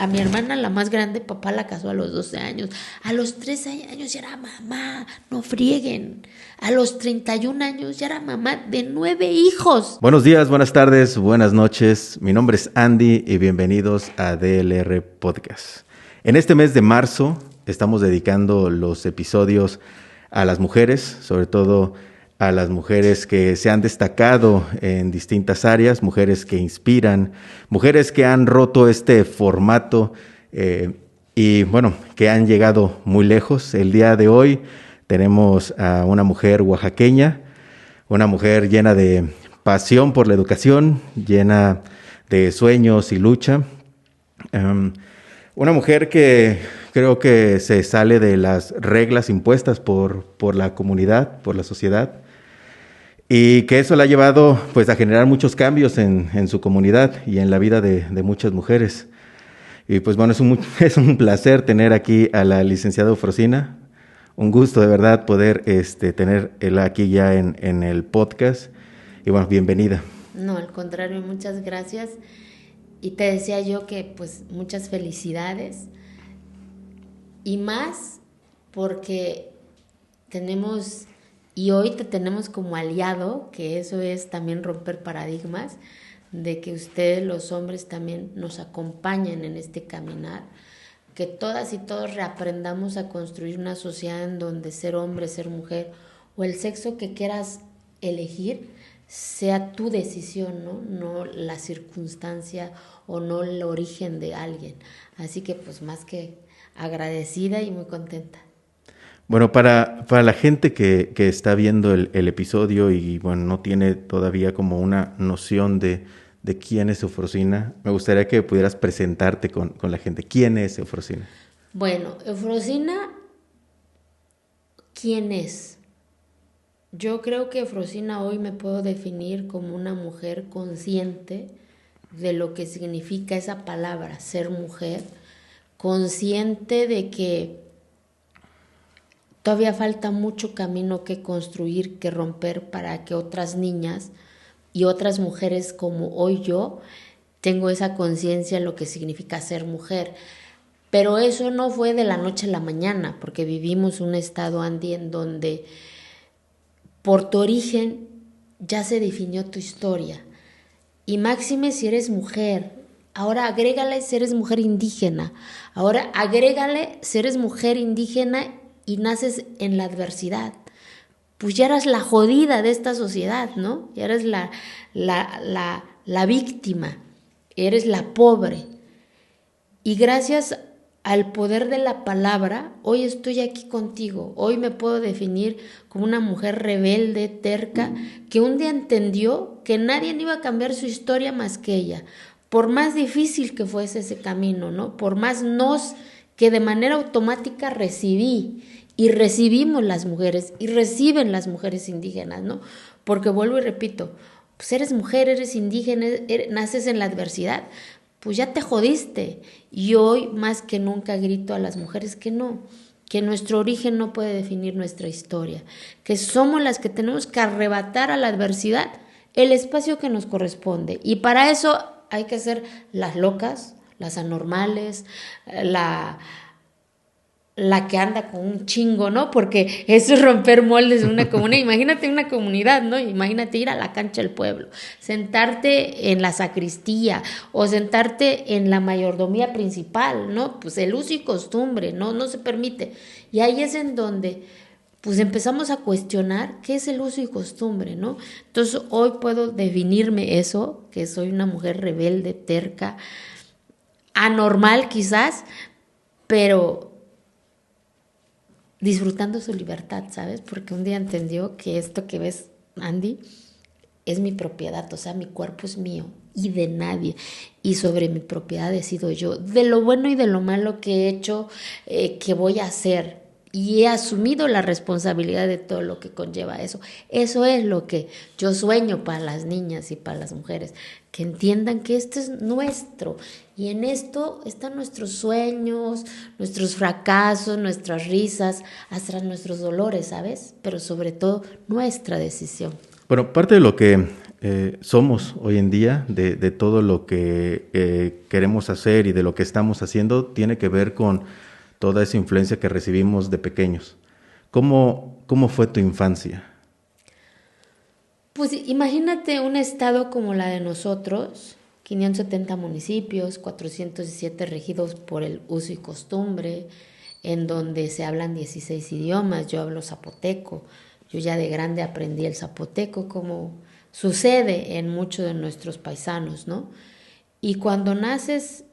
A mi hermana, la más grande, papá la casó a los 12 años. A los 13 años ya era mamá, no frieguen. A los 31 años ya era mamá de 9 hijos. Buenos días, buenas tardes, buenas noches. Mi nombre es Andy y bienvenidos a DLR Podcast. En este mes de marzo estamos dedicando los episodios a las mujeres, sobre todo a las mujeres que se han destacado en distintas áreas, mujeres que inspiran, mujeres que han roto este formato y bueno, que han llegado muy lejos. El día de hoy tenemos a una mujer oaxaqueña, una mujer llena de pasión por la educación, llena de sueños y lucha. Una mujer que creo que se sale de las reglas impuestas por la comunidad, por la sociedad, y que eso la ha llevado pues, a generar muchos cambios en su comunidad y en la vida de muchas mujeres. Y pues bueno, es un placer tener aquí a la licenciada Eufrosina. Un gusto de verdad poder tenerla aquí ya en el podcast. Y bueno, bienvenida. No, al contrario, muchas gracias. Y te decía yo que pues muchas felicidades. Y más porque tenemos, y hoy te tenemos como aliado, que eso es también romper paradigmas, de que ustedes los hombres también nos acompañen en este caminar, que todas y todos reaprendamos a construir una sociedad en donde ser hombre, ser mujer o el sexo que quieras elegir sea tu decisión, ¿no? No la circunstancia o no el origen de alguien. Así que pues más que agradecida y muy contenta. Bueno, para la gente que está viendo el episodio y bueno, no tiene todavía como una noción de quién es Eufrosina, me gustaría que pudieras presentarte con la gente. ¿Quién es Eufrosina? Bueno, Eufrosina, ¿quién es? Yo creo que Eufrosina hoy me puedo definir como una mujer consciente de lo que significa esa palabra, ser mujer, consciente de que todavía falta mucho camino que construir, que romper para que otras niñas y otras mujeres como hoy yo tengo esa conciencia de lo que significa ser mujer. Pero eso no fue de la noche a la mañana, porque vivimos un estado, Andy, en donde por tu origen ya se definió tu historia. Y máxime si eres mujer. Ahora agrégale si eres mujer indígena. Ahora agrégale si eres mujer indígena y naces en la adversidad. Pues ya eras la jodida de esta sociedad, ¿no? Ya eres la víctima. Eres la pobre. Y gracias al poder de la palabra, hoy estoy aquí contigo. Hoy me puedo definir como una mujer rebelde, terca, que un día entendió que nadie iba a cambiar su historia más que ella. Por más difícil que fuese ese camino, ¿no? Por más nos que de manera automática recibí. Y recibimos las mujeres, y reciben las mujeres indígenas, ¿no? Porque vuelvo y repito, pues eres mujer, eres indígena, naces en la adversidad, pues ya te jodiste. Y hoy más que nunca grito a las mujeres que no, que nuestro origen no puede definir nuestra historia, que somos las que tenemos que arrebatar a la adversidad el espacio que nos corresponde. Y para eso hay que ser las locas, las anormales, la que anda con un chingo, ¿no? Porque eso es romper moldes de una comunidad. Imagínate una comunidad, ¿no? Imagínate ir a la cancha del pueblo, sentarte en la sacristía o sentarte en la mayordomía principal, ¿no? Pues el uso y costumbre, ¿no? No se permite. Y ahí es en donde pues empezamos a cuestionar qué es el uso y costumbre, ¿no? Entonces hoy puedo definirme eso, que soy una mujer rebelde, terca, anormal quizás, pero disfrutando su libertad, ¿sabes? Porque un día entendió que esto que ves, Andy, es mi propiedad, o sea, mi cuerpo es mío y de nadie. Y sobre mi propiedad decido yo, de lo bueno y de lo malo que he hecho, que voy a hacer. Y he asumido la responsabilidad de todo lo que conlleva eso. Eso es lo que yo sueño para las niñas y para las mujeres, que entiendan que esto es nuestro. Y en esto están nuestros sueños, nuestros fracasos, nuestras risas, hasta nuestros dolores, ¿sabes? Pero sobre todo nuestra decisión. Bueno, parte de lo que somos hoy en día, de todo lo que queremos hacer y de lo que estamos haciendo, tiene que ver con toda esa influencia que recibimos de pequeños. ¿Cómo fue tu infancia? Pues imagínate un estado como la de nosotros, 570 municipios, 407 regidos por el uso y costumbre, en donde se hablan 16 idiomas. Yo hablo zapoteco. Yo ya de grande aprendí el zapoteco, como sucede en muchos de nuestros paisanos, ¿no? Y cuando naces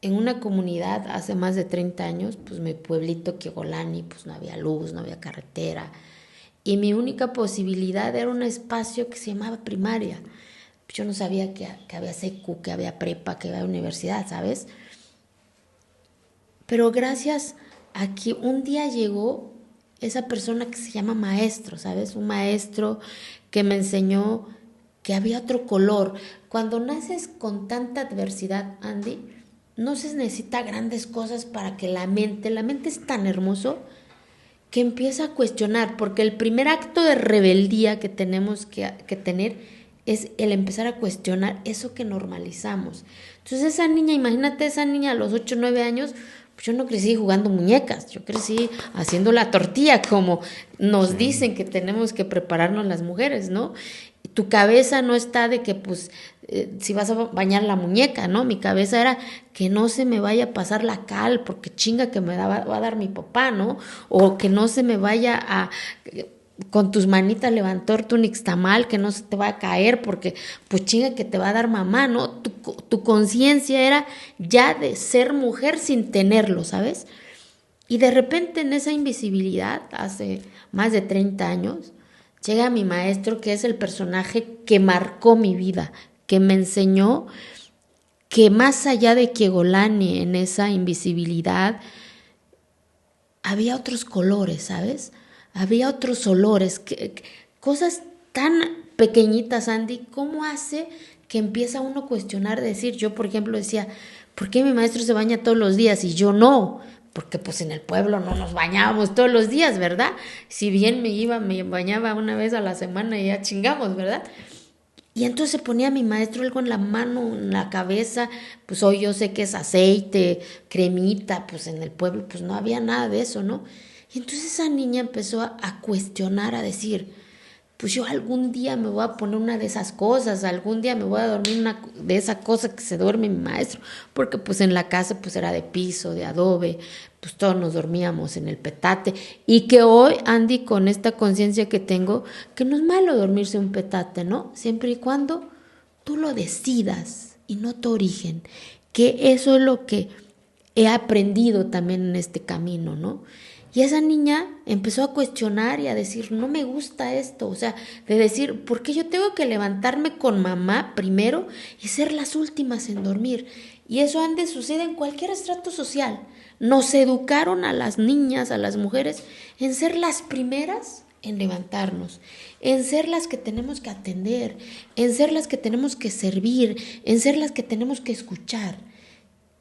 en una comunidad hace más de 30 años, pues mi pueblito Quiegolani, pues no había luz, no había carretera. Y mi única posibilidad era un espacio que se llamaba primaria. Yo no sabía que había secu, que había prepa, que había universidad, ¿sabes? Pero gracias a que un día llegó esa persona que se llama maestro, ¿sabes? Un maestro que me enseñó que había otro color. Cuando naces con tanta adversidad, Andy, no se necesita grandes cosas para que la mente es tan hermoso que empieza a cuestionar, porque el primer acto de rebeldía que tenemos que tener es el empezar a cuestionar eso que normalizamos. Entonces esa niña, imagínate esa niña a los 8 o 9 años, pues yo no crecí jugando muñecas, yo crecí haciendo la tortilla, como nos dicen que tenemos que prepararnos las mujeres, ¿no? Tu cabeza no está de que, pues, si vas a bañar la muñeca, ¿no? Mi cabeza era que no se me vaya a pasar la cal, porque chinga que va a dar mi papá, ¿no? O que no se me vaya a, con tus manitas levantarte un nixtamal, que no se te va a caer, porque pues chinga que te va a dar mamá, ¿no? Tu conciencia era ya de ser mujer sin tenerlo, ¿sabes? Y de repente en esa invisibilidad, hace más de 30 años, llega mi maestro, que es el personaje que marcó mi vida, que me enseñó que más allá de Quiegolani, en esa invisibilidad, había otros colores, ¿sabes? Había otros olores, cosas tan pequeñitas, Andy. ¿Cómo hace que empieza uno a cuestionar, decir? Yo, por ejemplo, decía, ¿por qué mi maestro se baña todos los días y yo no? Porque pues en el pueblo no nos bañábamos todos los días, ¿verdad? Si bien me bañaba una vez a la semana y ya chingamos, ¿verdad? Y entonces ponía a mi maestro algo en la mano, en la cabeza, pues hoy yo sé que es aceite, cremita, pues en el pueblo pues no había nada de eso, ¿no? Y entonces esa niña empezó a cuestionar, a decir, pues yo algún día me voy a poner una de esas cosas, algún día me voy a dormir una de esa cosa que se duerme mi maestro, porque pues en la casa pues era de piso, de adobe, pues todos nos dormíamos en el petate, y que hoy, Andy, con esta conciencia que tengo, que no es malo dormirse en un petate, ¿no? Siempre y cuando tú lo decidas y no tu origen, que eso es lo que he aprendido también en este camino, ¿no? Y esa niña empezó a cuestionar y a decir, no me gusta esto, o sea, de decir, ¿por qué yo tengo que levantarme con mamá primero y ser las últimas en dormir? Y eso antes sucede en cualquier estrato social. Nos educaron a las niñas, a las mujeres, en ser las primeras en levantarnos, en ser las que tenemos que atender, en ser las que tenemos que servir, en ser las que tenemos que escuchar.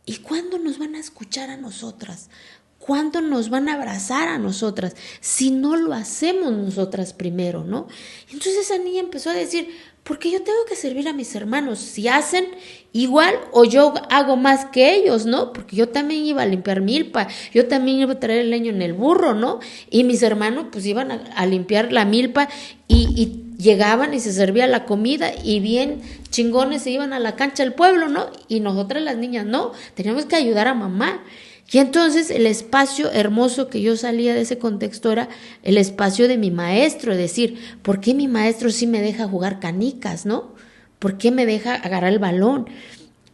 ¿Y cuándo nos van a escuchar a nosotras? ¿Cuándo nos van a abrazar a nosotras? Si no lo hacemos nosotras primero, ¿no? Entonces esa niña empezó a decir, ¿por qué yo tengo que servir a mis hermanos? Si hacen igual o yo hago más que ellos, ¿no? Porque yo también iba a limpiar milpa, yo también iba a traer el leño en el burro, ¿no? Y mis hermanos pues iban a limpiar la milpa y llegaban y se servía la comida y bien chingones se iban a la cancha del pueblo, ¿no? Y nosotras las niñas no, teníamos que ayudar a mamá. Y entonces el espacio hermoso que yo salía de ese contexto era el espacio de mi maestro, es decir, ¿por qué mi maestro sí me deja jugar canicas, no? ¿Por qué me deja agarrar el balón?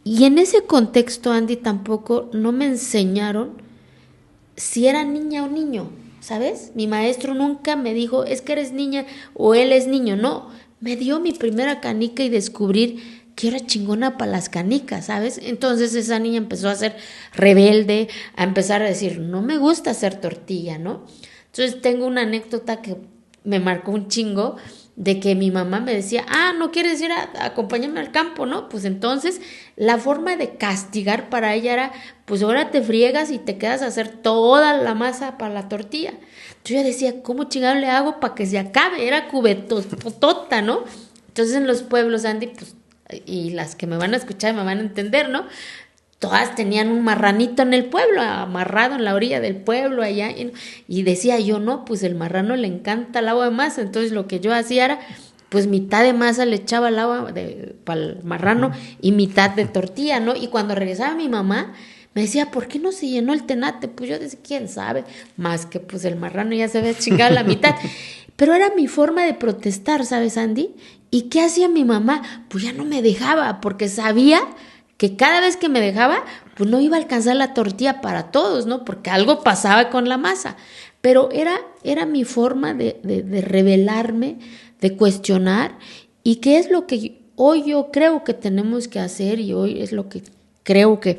Y en ese contexto, Andy, tampoco no me enseñaron si era niña o niño, ¿sabes? Mi maestro nunca me dijo, es que eres niña o él es niño, no. Me dio mi primera canica y descubrir que era chingona para las canicas, ¿sabes? Entonces esa niña empezó a ser rebelde, a empezar a decir, no me gusta hacer tortilla, ¿no? Entonces tengo una anécdota que me marcó un chingo, de que mi mamá me decía, ¿no quieres ir a acompañarme al campo, no? Pues entonces la forma de castigar para ella era, pues ahora te friegas y te quedas a hacer toda la masa para la tortilla. Entonces yo decía, ¿cómo chingado le hago para que se acabe? Era cubetotota, ¿no? Entonces en los pueblos, Andy, pues, y las que me van a escuchar me van a entender, ¿no? Todas tenían un marranito en el pueblo, amarrado en la orilla del pueblo allá, y decía yo, no, pues el marrano le encanta el agua de masa, entonces lo que yo hacía era, pues mitad de masa le echaba el agua para el marrano y mitad de tortilla, ¿no? Y cuando regresaba mi mamá, me decía, ¿por qué no se llenó el tenate? Pues yo decía, ¿quién sabe? Más que pues el marrano ya se había chingado la mitad. Pero era mi forma de protestar, ¿sabes, Andy? ¿Y qué hacía mi mamá? Pues ya no me dejaba, porque sabía que cada vez que me dejaba, pues no iba a alcanzar la tortilla para todos, ¿no? Porque algo pasaba con la masa. Pero era mi forma de rebelarme, de cuestionar, y qué es lo que hoy yo creo que tenemos que hacer, y hoy es lo que creo que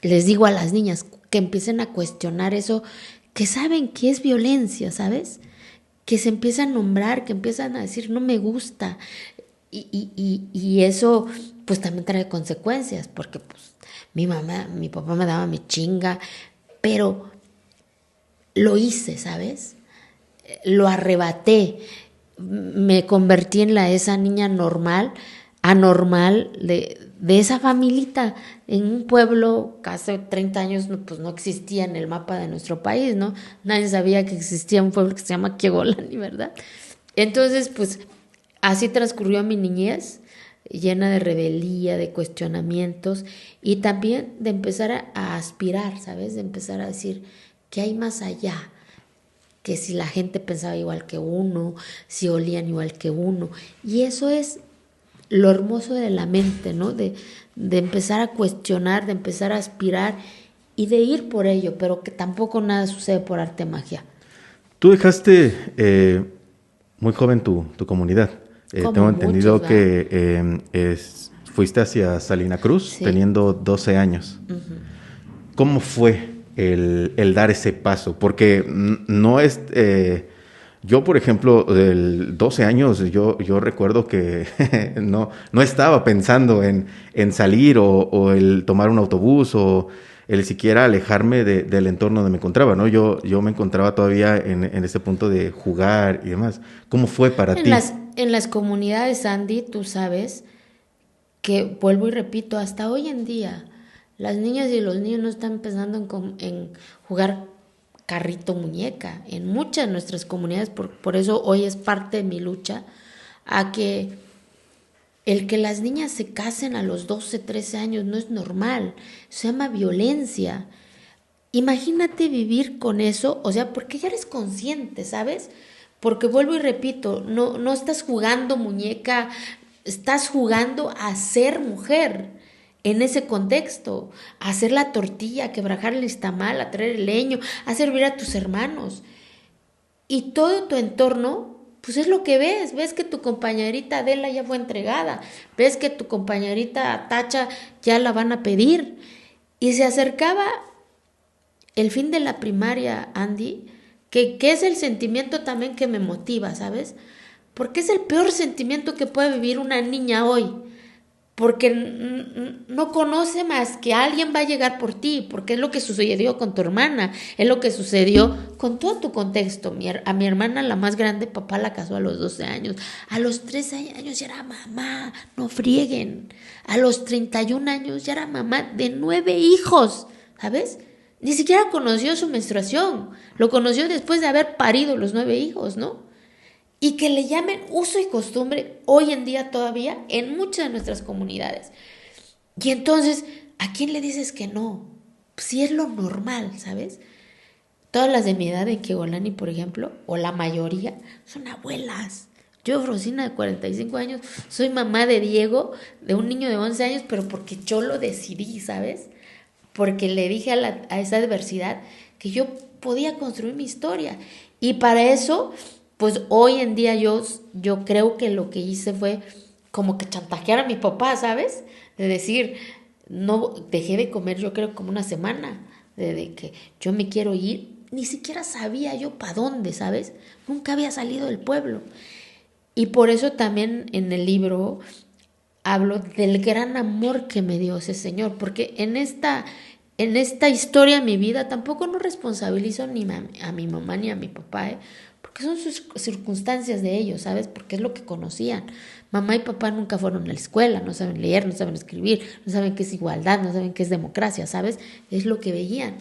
les digo a las niñas, que empiecen a cuestionar eso, que saben que es violencia, ¿sabes? Que se empiezan a nombrar, que empiezan a decir, no me gusta. Y eso pues también trae consecuencias, porque pues mi papá me daba mi chinga, pero lo hice, ¿sabes? Lo arrebaté, me convertí en esa niña normal, anormal, de esa familita, en un pueblo que hace 30 años pues no existía en el mapa de nuestro país, ¿no? Nadie sabía que existía un pueblo que se llama Quiegolani, ¿verdad? Entonces, pues así transcurrió mi niñez, llena de rebeldía, de cuestionamientos, y también de empezar a aspirar, ¿sabes? De empezar a decir, ¿qué hay más allá? Que si la gente pensaba igual que uno, si olían igual que uno. Y eso es lo hermoso de la mente, ¿no? De empezar a cuestionar, de empezar a aspirar y de ir por ello, pero que tampoco nada sucede por arte de magia. Tú dejaste muy joven tu comunidad. Tengo entendido muchos, que fuiste hacia Salina Cruz, sí, teniendo 12 años. Uh-huh. ¿Cómo fue el dar ese paso? Porque no es... yo, por ejemplo, del 12 años, yo recuerdo que no estaba pensando en salir o el tomar un autobús o el siquiera alejarme del entorno donde me encontraba, ¿no? Yo me encontraba todavía en ese punto de jugar y demás. ¿Cómo fue para ti? En las comunidades, Andy, tú sabes que, vuelvo y repito, hasta hoy en día, las niñas y los niños no están pensando en jugar carrito muñeca. En muchas de nuestras comunidades, por eso hoy es parte de mi lucha, a que el que las niñas se casen a los 12, 13 años no es normal, se llama violencia. Imagínate vivir con eso, o sea, porque ya eres consciente, ¿sabes? Porque vuelvo y repito, no estás jugando muñeca, estás jugando a ser mujer en ese contexto, a hacer la tortilla, a quebrajar el tamal, a traer el leño, a servir a tus hermanos. Y todo tu entorno, pues es lo que ves que tu compañerita Adela ya fue entregada, ves que tu compañerita Tacha ya la van a pedir. Y se acercaba el fin de la primaria, Andy, que es el sentimiento también que me motiva, ¿sabes? Porque es el peor sentimiento que puede vivir una niña hoy, porque no conoce más que alguien va a llegar por ti, porque es lo que sucedió con tu hermana, es lo que sucedió con todo tu contexto. A mi hermana, la más grande, papá la casó a los 12 años, a los 13 años ya era mamá, no frieguen, a los 31 años ya era mamá de 9 hijos, ¿sabes? Ni siquiera conoció su menstruación, lo conoció después de haber parido los 9 hijos, ¿no? Y que le llamen uso y costumbre hoy en día todavía en muchas de nuestras comunidades. Y entonces, ¿a quién le dices que no? Si es lo normal, ¿sabes? Todas las de mi edad en Quiegolani, por ejemplo, o la mayoría, son abuelas. Yo, Frosina, de 45 años, soy mamá de Diego, de un niño de 11 años, pero porque yo lo decidí, ¿sabes? Porque le dije a esa adversidad que yo podía construir mi historia. Y para eso, pues hoy en día yo creo que lo que hice fue como que chantajear a mi papá, ¿sabes? De decir, no, dejé de comer yo creo como una semana, de que yo me quiero ir. Ni siquiera sabía yo para dónde, ¿sabes? Nunca había salido del pueblo. Y por eso también en el libro hablo del gran amor que me dio ese señor, porque en esta historia de mi vida tampoco no responsabilizo ni a mi mamá ni a mi papá, porque son sus circunstancias de ellos, ¿sabes? Porque es lo que conocían. Mamá y papá nunca fueron a la escuela, no saben leer, no saben escribir, no saben qué es igualdad, no saben qué es democracia, ¿sabes? Es lo que veían.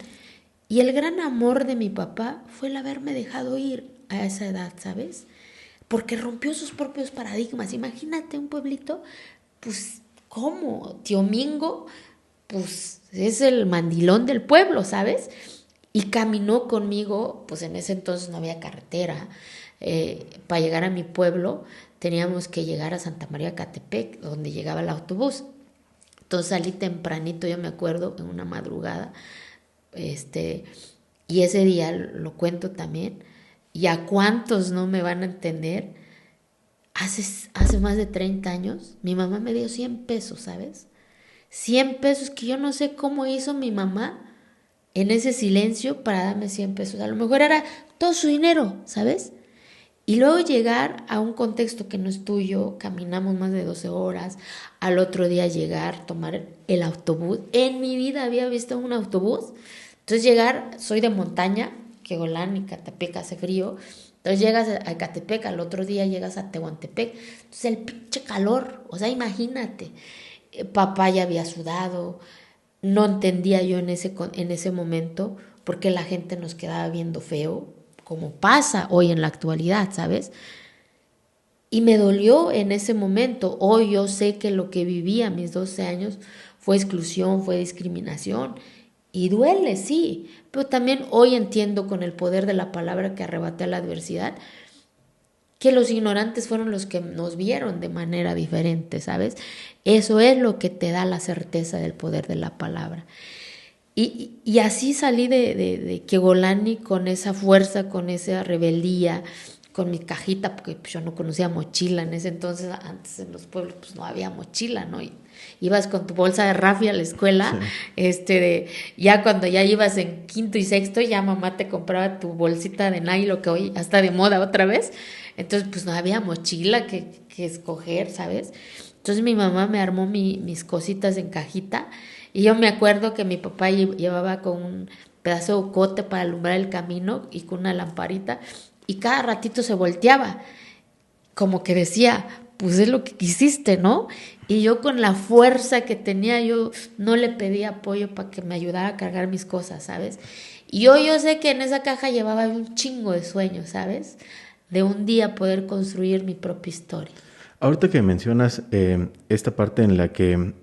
Y el gran amor de mi papá fue el haberme dejado ir a esa edad, ¿sabes? Porque rompió sus propios paradigmas. Imagínate un pueblito, pues, ¿cómo? Tío Mingo, pues, es el mandilón del pueblo, ¿sabes? Y caminó conmigo, pues en ese entonces no había carretera. Para llegar a mi pueblo teníamos que llegar a Santa María Catepec, donde llegaba el autobús. Entonces salí tempranito, yo me acuerdo, en una madrugada. Y ese día lo cuento también. ¿Y a cuántos no me van a entender? Hace más de 30 años, mi mamá me dio 100 pesos, ¿sabes? 100 pesos que yo no sé cómo hizo mi mamá en ese silencio para darme 100 pesos. A lo mejor era todo su dinero, ¿sabes? Y luego llegar a un contexto que no es tuyo, caminamos más de 12 horas, al otro día llegar, tomar el autobús. En mi vida había visto un autobús. Entonces llegar, soy de montaña, Quegolán y Catepec hace frío. Entonces llegas a Catepec, al otro día llegas a Tehuantepec. Entonces el pinche calor, o sea, imagínate. Papá ya había sudado, no entendía yo en ese momento por qué la gente nos quedaba viendo feo, como pasa hoy en la actualidad, ¿sabes? Y me dolió en ese momento. Hoy yo sé que lo que viví a mis 12 años fue exclusión, fue discriminación. Y duele, sí, pero también hoy entiendo con el poder de la palabra que arrebaté a la adversidad, que los ignorantes fueron los que nos vieron de manera diferente, ¿sabes? Eso es lo que te da la certeza del poder de la palabra. Y así salí de Quegolani con esa fuerza, con esa rebeldía, con mi cajita, porque pues, yo no conocía mochila en ese entonces. Antes en los pueblos pues no había mochila, ¿no? Y ibas con tu bolsa de rafia a la escuela, sí. Ya cuando ya ibas en quinto y sexto, ya mamá te compraba tu bolsita de nylon, que hoy está de moda otra vez. Entonces pues no había mochila que escoger, ¿sabes? Entonces mi mamá me armó mis cositas en cajita. Y yo me acuerdo que mi papá llevaba con un pedazo de cote para alumbrar el camino y con una lamparita, y cada ratito se volteaba, como que decía, pues es lo que quisiste, ¿no? Y yo con la fuerza que tenía, yo no le pedí apoyo para que me ayudara a cargar mis cosas, ¿sabes? Y yo sé que en esa caja llevaba un chingo de sueños, ¿sabes? De un día poder construir mi propia historia. Ahorita que mencionas esta parte en la que,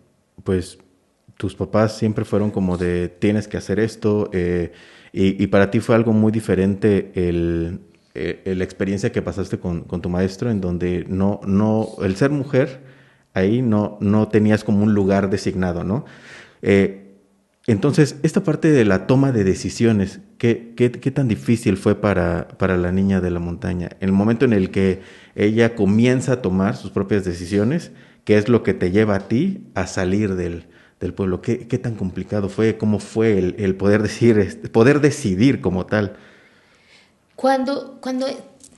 pues, tus papás siempre fueron como de tienes que hacer esto, y para ti fue algo muy diferente la experiencia que pasaste con tu maestro, en donde el ser mujer, ahí no tenías como un lugar designado, ¿no? Entonces, esta parte de la toma de decisiones, ¿qué tan difícil fue para la niña de la montaña? El momento en el que ella comienza a tomar sus propias decisiones, ¿qué es lo que te lleva a ti a salir del pueblo? ¿Qué tan complicado fue? ¿Cómo fue el poder decidir como tal? Cuando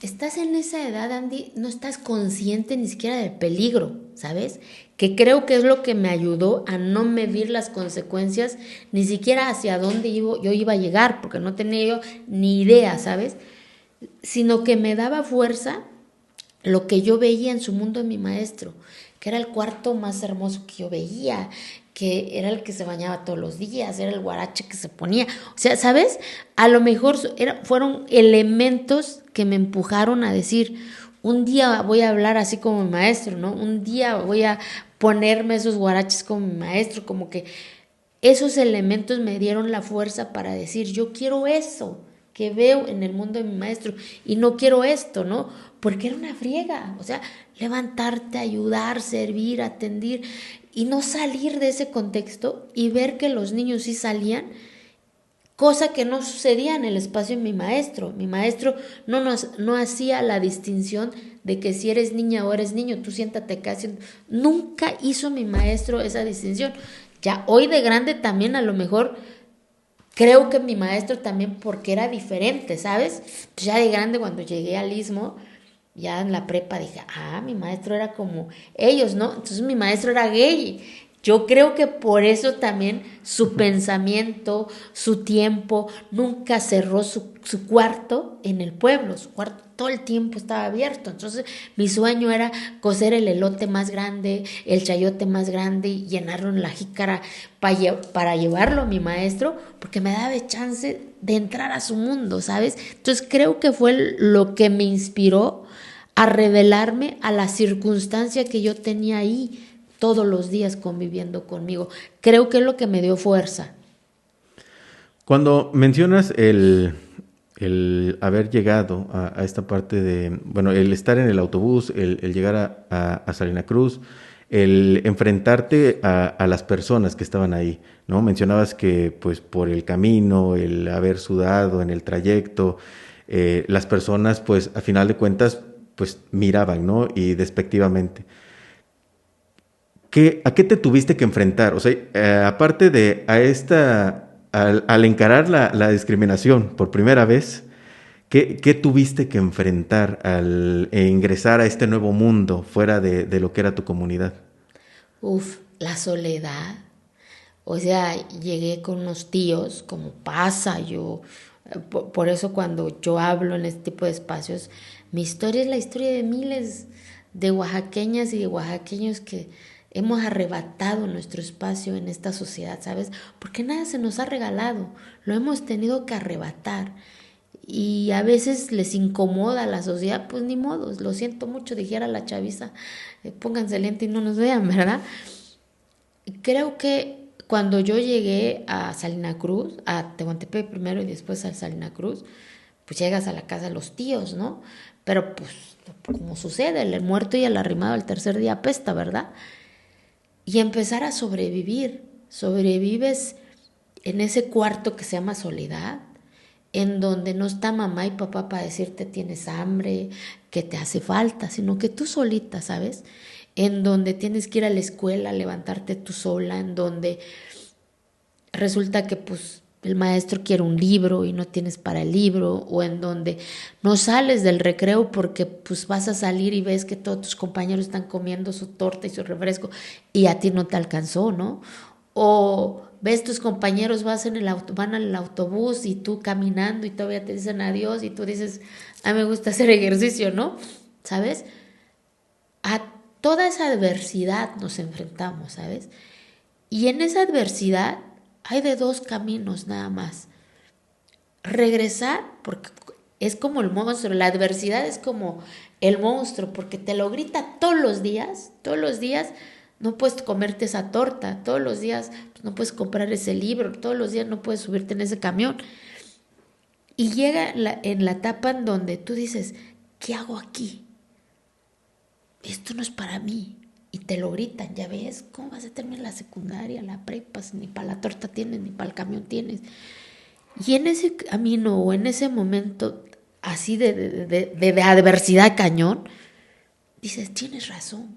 estás en esa edad, Andy, no estás consciente ni siquiera del peligro, ¿sabes? Que creo que es lo que me ayudó a no medir las consecuencias, ni siquiera hacia dónde yo iba a llegar, porque no tenía yo ni idea, ¿sabes? Sino que me daba fuerza lo que yo veía en su mundo de mi maestro, que era el cuarto más hermoso que yo veía, que era el que se bañaba todos los días, era el guarache que se ponía. O sea, ¿sabes? A lo mejor fueron elementos que me empujaron a decir, un día voy a hablar así como mi maestro, ¿no? Un día voy a ponerme esos guaraches como mi maestro, como que esos elementos me dieron la fuerza para decir, yo quiero eso que veo en el mundo de mi maestro y no quiero esto, ¿no? Porque era una friega, o sea, levantarte, ayudar, servir, atender y no salir de ese contexto y ver que los niños sí salían, cosa que no sucedía en el espacio de mi maestro. Mi maestro no hacía la distinción de que si eres niña o eres niño, tú siéntate casi. Nunca hizo mi maestro esa distinción. Ya hoy de grande también a lo mejor creo que mi maestro también, porque era diferente, ¿sabes? Pues ya de grande cuando llegué al Istmo, ya en la prepa dije, mi maestro era como ellos, ¿no? Entonces mi maestro era gay Yo creo que por eso también su pensamiento, su tiempo, nunca cerró su cuarto en el pueblo. Su cuarto todo el tiempo estaba abierto. Entonces mi sueño era cocer el elote más grande, el chayote más grande y llenarlo en la jícara para llevarlo a mi maestro, porque me daba chance de entrar a su mundo, ¿sabes? Entonces creo que fue lo que me inspiró a revelarme a la circunstancia que yo tenía ahí todos los días conviviendo conmigo. Creo que es lo que me dio fuerza. Cuando mencionas el haber llegado a esta parte de, bueno, el estar en el autobús, el llegar a Salina Cruz, el enfrentarte a las personas que estaban ahí, ¿no? Mencionabas que pues por el camino, el haber sudado en el trayecto, las personas pues a final de cuentas pues miraban, ¿no? Y despectivamente. ¿A qué te tuviste que enfrentar? O sea, aparte de al encarar la discriminación por primera vez, ¿qué tuviste que enfrentar al ingresar a este nuevo mundo fuera de lo que era tu comunidad? La soledad. O sea, llegué con unos tíos, como pasa, por eso cuando yo hablo en este tipo de espacios, mi historia es la historia de miles de oaxaqueñas y de oaxaqueños que hemos arrebatado nuestro espacio en esta sociedad, ¿sabes? Porque nada se nos ha regalado, lo hemos tenido que arrebatar. Y a veces les incomoda a la sociedad, pues ni modo, lo siento mucho, dijera la chaviza, pónganse lente y no nos vean, ¿verdad? Creo que cuando yo llegué a Salina Cruz, a Tehuantepec primero y después a Salina Cruz, pues llegas a la casa de los tíos, ¿no? Pero pues como sucede, el muerto y el arrimado el tercer día apesta, ¿verdad? Y empezar a sobrevivir. Sobrevives en ese cuarto que se llama soledad, en donde no está mamá y papá para decirte tienes hambre, que te hace falta, sino que tú solita, ¿sabes? En donde tienes que ir a la escuela, levantarte tú sola, en donde resulta que pues el maestro quiere un libro y no tienes para el libro, o en donde no sales del recreo porque pues vas a salir y ves que todos tus compañeros están comiendo su torta y su refresco y a ti no te alcanzó, ¿no? O ves tus compañeros van al autobús y tú caminando y todavía te dicen adiós y tú dices, a mí me gusta hacer ejercicio, ¿no? ¿Sabes? A toda esa adversidad nos enfrentamos, ¿sabes? Y en esa adversidad hay de dos caminos nada más. Regresar, porque es como el monstruo, la adversidad es como el monstruo, porque te lo grita todos los días no puedes comerte esa torta, todos los días pues, no puedes comprar ese libro, todos los días no puedes subirte en ese camión. Y llega en la etapa en donde tú dices, ¿qué hago aquí? Esto no es para mí. Y te lo gritan, ya ves, ¿cómo vas a terminar la secundaria, la prepa? Si ni para la torta tienes, ni para el camión tienes. Y en ese camino o en ese momento así de adversidad cañón, dices, tienes razón,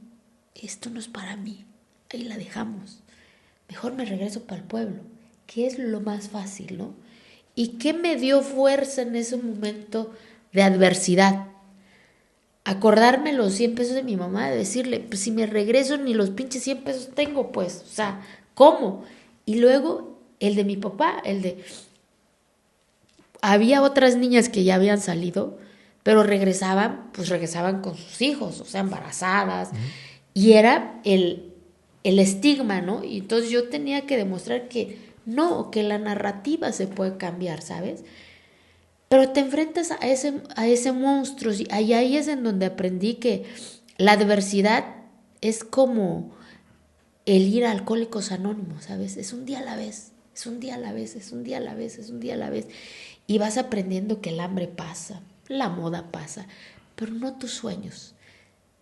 esto no es para mí, ahí la dejamos. Mejor me regreso para el pueblo, que es lo más fácil, ¿no? ¿Y qué me dio fuerza en ese momento de adversidad? Acordarme los 100 pesos de mi mamá, de decirle, pues si me regreso ni los pinches 100 pesos tengo, pues, o sea, ¿cómo? Y luego el de mi papá, había otras niñas que ya habían salido, pero regresaban con sus hijos, o sea, embarazadas, y era el estigma, ¿no? Y entonces yo tenía que demostrar que no, que la narrativa se puede cambiar, ¿sabes? Pero te enfrentas a ese monstruo y ahí es en donde aprendí que la adversidad es como el ir a Alcohólicos Anónimos, ¿sabes? Es un día a la vez, es un día a la vez, es un día a la vez, es un día a la vez. Y vas aprendiendo que el hambre pasa, la moda pasa, pero no tus sueños.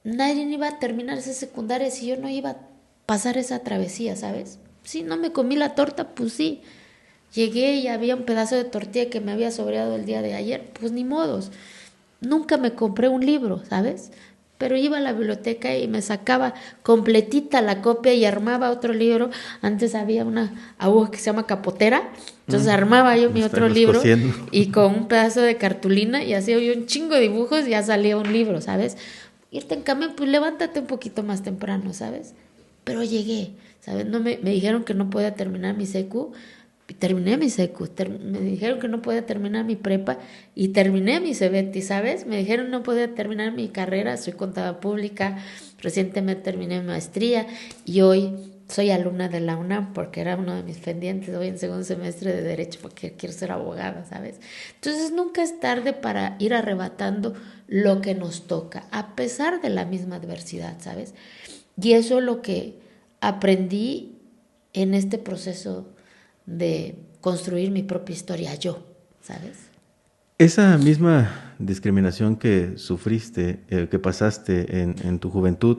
Nadie iba a terminar esa secundaria si yo no iba a pasar esa travesía, ¿sabes? Si no me comí la torta, pues sí. Llegué y había un pedazo de tortilla que me había sobrado el día de ayer, pues ni modos. Nunca me compré un libro, ¿sabes? Pero iba a la biblioteca y me sacaba completita la copia y armaba otro libro. Antes había una aguja que se llama capotera, entonces armaba yo mi otro libro y con un pedazo de cartulina y hacía yo un chingo de dibujos y ya salía un libro, ¿sabes? Irte en camión, pues levántate un poquito más temprano, ¿sabes? Pero llegué, ¿sabes? No me dijeron que no podía terminar mi secu, y terminé mi secu, me dijeron que no podía terminar mi prepa y terminé mi CEBETI, ¿sabes? Me dijeron que no podía terminar mi carrera, soy contadora pública, recientemente terminé mi maestría y hoy soy alumna de la UNAM porque era uno de mis pendientes, hoy en segundo semestre de Derecho porque quiero ser abogada, ¿sabes? Entonces nunca es tarde para ir arrebatando lo que nos toca, a pesar de la misma adversidad, ¿sabes? Y eso es lo que aprendí en este proceso de construir mi propia historia yo, ¿sabes? Esa misma discriminación que sufriste, que pasaste en tu juventud,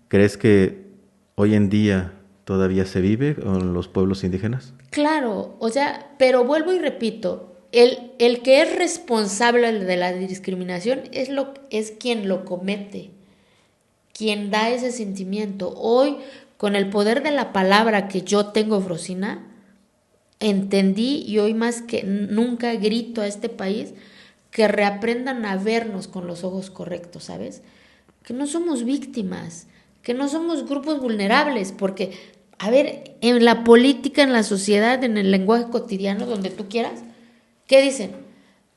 ¿crees que hoy en día todavía se vive con los pueblos indígenas? Claro, o sea, pero vuelvo y repito, el que es responsable de la discriminación es quien lo comete, quien da ese sentimiento. Hoy, con el poder de la palabra que yo tengo, Frosina, entendí y hoy más que nunca grito a este país que reaprendan a vernos con los ojos correctos, ¿sabes? Que no somos víctimas, que no somos grupos vulnerables, porque, a ver, en la política, en la sociedad, en el lenguaje cotidiano, donde tú quieras, ¿qué dicen?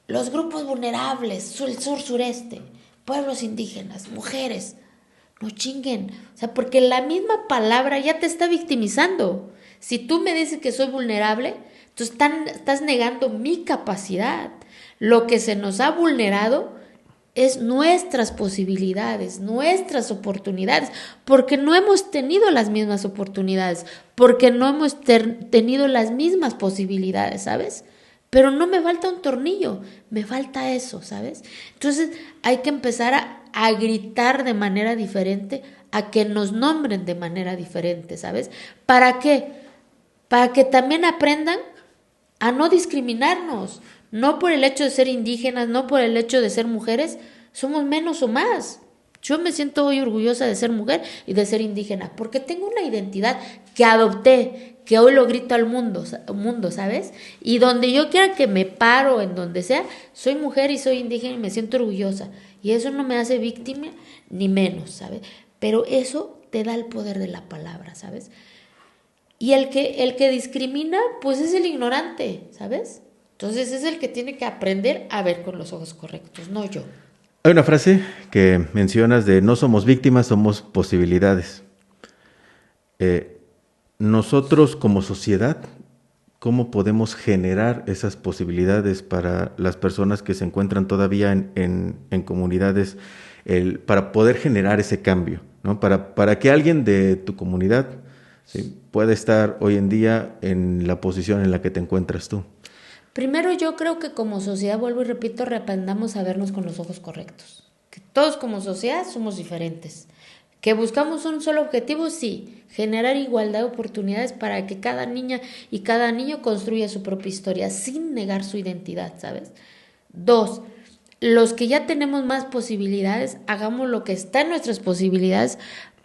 Los grupos vulnerables, el sur sureste, pueblos indígenas, mujeres, no chinguen, o sea, porque la misma palabra ya te está victimizando. Si tú me dices que soy vulnerable, tú estás negando mi capacidad. Lo que se nos ha vulnerado es nuestras posibilidades, nuestras oportunidades, porque no hemos tenido las mismas oportunidades, porque no hemos tenido las mismas posibilidades, ¿sabes? Pero no me falta un tornillo, me falta eso, ¿sabes? Entonces hay que empezar a gritar de manera diferente, a que nos nombren de manera diferente, ¿sabes? ¿Para qué? Para que también aprendan a no discriminarnos, no por el hecho de ser indígenas, no por el hecho de ser mujeres, somos menos o más. Yo me siento hoy orgullosa de ser mujer y de ser indígena, porque tengo una identidad que adopté, que hoy lo grito al mundo, ¿sabes? Y donde yo quiera que me paro, en donde sea, soy mujer y soy indígena y me siento orgullosa. Y eso no me hace víctima ni menos, ¿sabes? Pero eso te da el poder de la palabra, ¿sabes? Y el que discrimina, pues es el ignorante, ¿sabes? Entonces es el que tiene que aprender a ver con los ojos correctos, no yo. Hay una frase que mencionas de no somos víctimas, somos posibilidades. Nosotros como sociedad, ¿cómo podemos generar esas posibilidades para las personas que se encuentran todavía en comunidades, para poder generar ese cambio, ¿no? Para que alguien de tu comunidad, ¿sí?, pueda estar hoy en día en la posición en la que te encuentras tú? Primero yo creo que como sociedad, vuelvo y repito, reaprendamos a vernos con los ojos correctos. Que todos como sociedad somos diferentes. Que buscamos un solo objetivo, sí, generar igualdad de oportunidades para que cada niña y cada niño construya su propia historia sin negar su identidad, ¿sabes? 2, los que ya tenemos más posibilidades, hagamos lo que está en nuestras posibilidades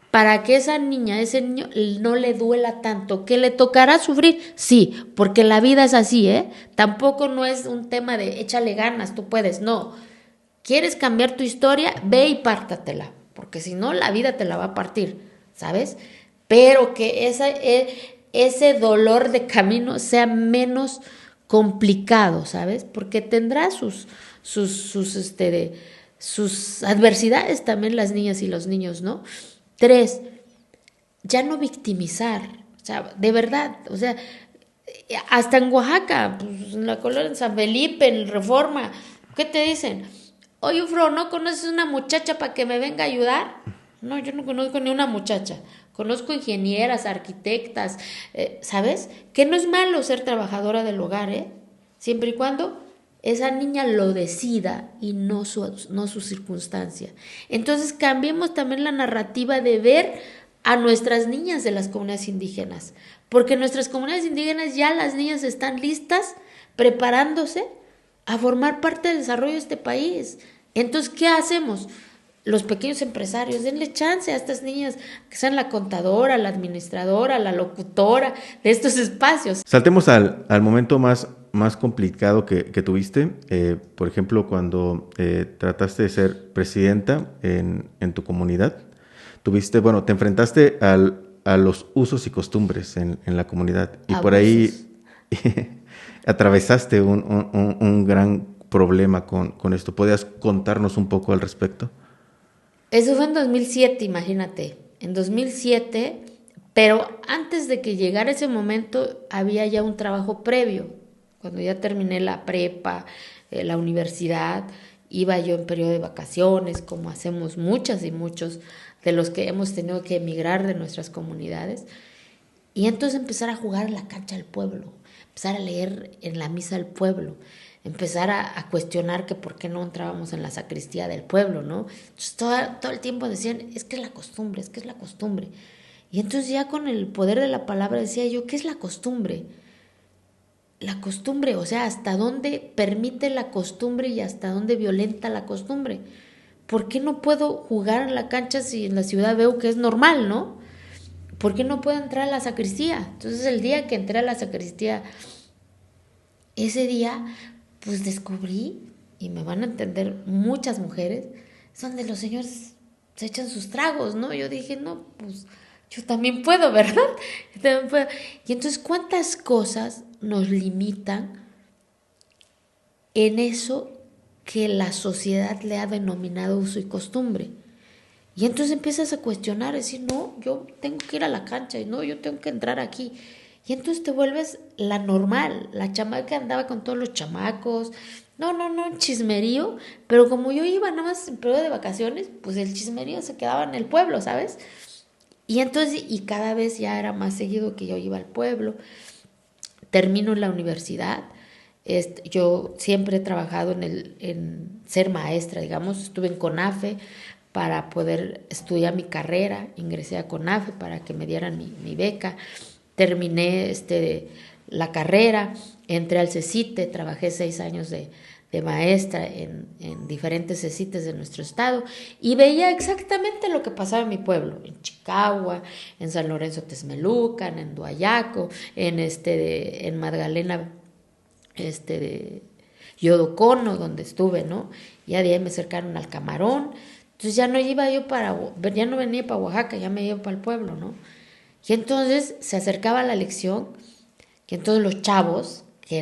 para que esa niña, ese niño no le duela tanto, que le tocará sufrir, sí, porque la vida es así, ¿eh? Tampoco no es un tema de échale ganas, tú puedes, no. ¿Quieres cambiar tu historia? Ve y pártatela, porque si no la vida te la va a partir, ¿sabes? Pero que ese dolor de camino sea menos complicado, ¿sabes? Porque tendrá sus adversidades también las niñas y los niños, ¿no? 3, ya no victimizar, o sea, de verdad, o sea, hasta en Oaxaca, pues, en la colonia de San Felipe, en Reforma, ¿qué te dicen? Oye, Fro, ¿no conoces una muchacha para que me venga a ayudar? No, yo no conozco ni una muchacha, conozco ingenieras, arquitectas, ¿sabes? Que no es malo ser trabajadora del hogar, siempre y cuando esa niña lo decida y no su circunstancia. Entonces cambiemos también la narrativa de ver a nuestras niñas de las comunidades indígenas, porque en nuestras comunidades indígenas ya las niñas están listas, preparándose a formar parte del desarrollo de este país. Entonces, ¿qué hacemos? Los pequeños empresarios, denle chance a estas niñas que sean la contadora, la administradora, la locutora de estos espacios. Saltemos al momento más complicado que tuviste, por ejemplo, cuando trataste de ser presidenta en tu comunidad. Te enfrentaste a los usos y costumbres en la comunidad. Y Abusos. por ahí atravesaste un gran problema con esto. ¿Podrías contarnos un poco al respecto? Eso fue en 2007, imagínate. En 2007, pero antes de que llegara ese momento, había ya un trabajo previo. Cuando ya terminé la prepa, la universidad, iba yo en periodo de vacaciones, como hacemos muchas y muchos de los que hemos tenido que emigrar de nuestras comunidades. Y entonces empezar a jugar en la cancha del pueblo, empezar a leer en la misa del pueblo, empezar a cuestionar que por qué no entrábamos en la sacristía del pueblo, ¿no? Entonces todo el tiempo decían, es que es la costumbre, es que es la costumbre. Y entonces ya con el poder de la palabra decía yo, ¿qué es la costumbre? La costumbre, o sea, hasta dónde permite la costumbre y hasta dónde violenta la costumbre. ¿Por qué no puedo jugar en la cancha si en la ciudad veo que es normal, ¿no? ¿Por qué no puedo entrar a la sacristía? Entonces el día que entré a la sacristía, ese día, pues descubrí, y me van a entender muchas mujeres, es donde los señores se echan sus tragos, ¿no? Yo dije, no, pues yo también puedo, ¿verdad? Yo también puedo. Y entonces, ¿cuántas cosas nos limitan en eso que la sociedad le ha denominado uso y costumbre? Y entonces empiezas a cuestionar, decir, no, yo tengo que ir a la cancha, y no, yo tengo que entrar aquí. Y entonces te vuelves la normal, la chamaca que andaba con todos los chamacos. No, un chismerío, pero como yo iba nada más en periodo de vacaciones, pues el chismerío se quedaba en el pueblo, ¿sabes? Y entonces, y cada vez ya era más seguido que yo iba al pueblo. Termino la universidad. Yo siempre he trabajado en ser maestra, digamos, estuve en CONAFE para poder estudiar mi carrera, ingresé a CONAFE para que me dieran mi beca, terminé la carrera, entré al CECITE, trabajé 6 años de maestra en diferentes CECITES de nuestro estado y veía exactamente lo que pasaba en mi pueblo, en Chicagua, en San Lorenzo Texmelucan, en Duayaco, en Magdalena, de Yodocono, donde estuve, ¿no? Ya de ahí me acercaron al Camarón, entonces ya no iba yo ya no venía para Oaxaca, ya me iba para el pueblo, ¿no? Y entonces se acercaba la elección, que entonces los chavos, que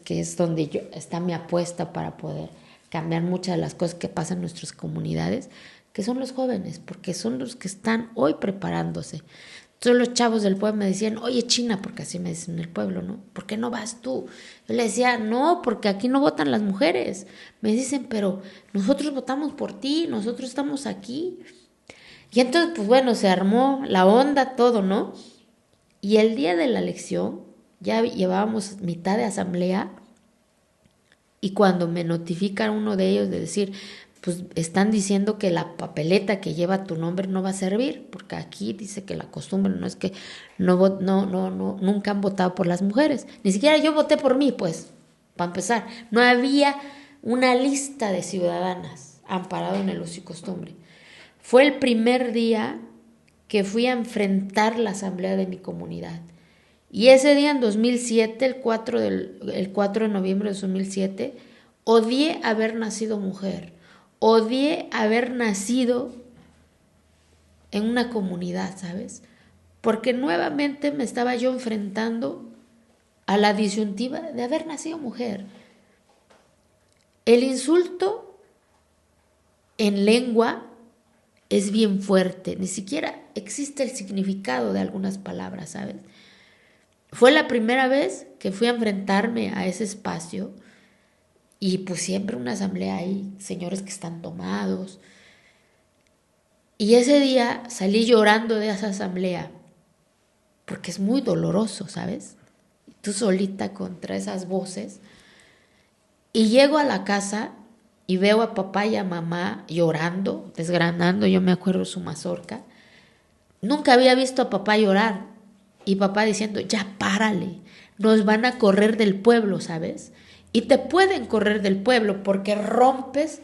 es donde está mi apuesta para poder cambiar muchas de las cosas que pasan en nuestras comunidades, que son los jóvenes, porque son los que están hoy preparándose. Entonces los chavos del pueblo me decían, oye China, porque así me dicen en el pueblo, ¿no? ¿Por qué no vas tú? Yo le decía, no, porque aquí no votan las mujeres. Me dicen, pero nosotros votamos por ti, nosotros estamos aquí. Y entonces, pues bueno, se armó la onda, todo, ¿no? Y el día de la elección, ya llevábamos mitad de asamblea, y cuando me notifican uno de ellos de decir, pues están diciendo que la papeleta que lleva tu nombre no va a servir, porque aquí dice que la costumbre no es que nunca han votado por las mujeres. Ni siquiera yo voté por mí, pues, para empezar. No había una lista de ciudadanas amparado en el uso y costumbre. Fue el primer día que fui a enfrentar la asamblea de mi comunidad. Y ese día en 2007, el 4 de noviembre de 2007, odié haber nacido mujer. Odié haber nacido en una comunidad, ¿sabes? Porque nuevamente me estaba yo enfrentando a la disyuntiva de haber nacido mujer. El insulto en lengua es bien fuerte, ni siquiera existe el significado de algunas palabras, ¿sabes? Fue la primera vez que fui a enfrentarme a ese espacio y pues siempre una asamblea ahí, señores que están tomados. Y ese día salí llorando de esa asamblea porque es muy doloroso, ¿sabes? Tú solita contra esas voces. Y llego a la casa y veo a papá y a mamá llorando, desgranando, yo me acuerdo su mazorca. Nunca había visto a papá llorar. Y papá diciendo, ya párale, nos van a correr del pueblo, ¿sabes? Y te pueden correr del pueblo porque rompes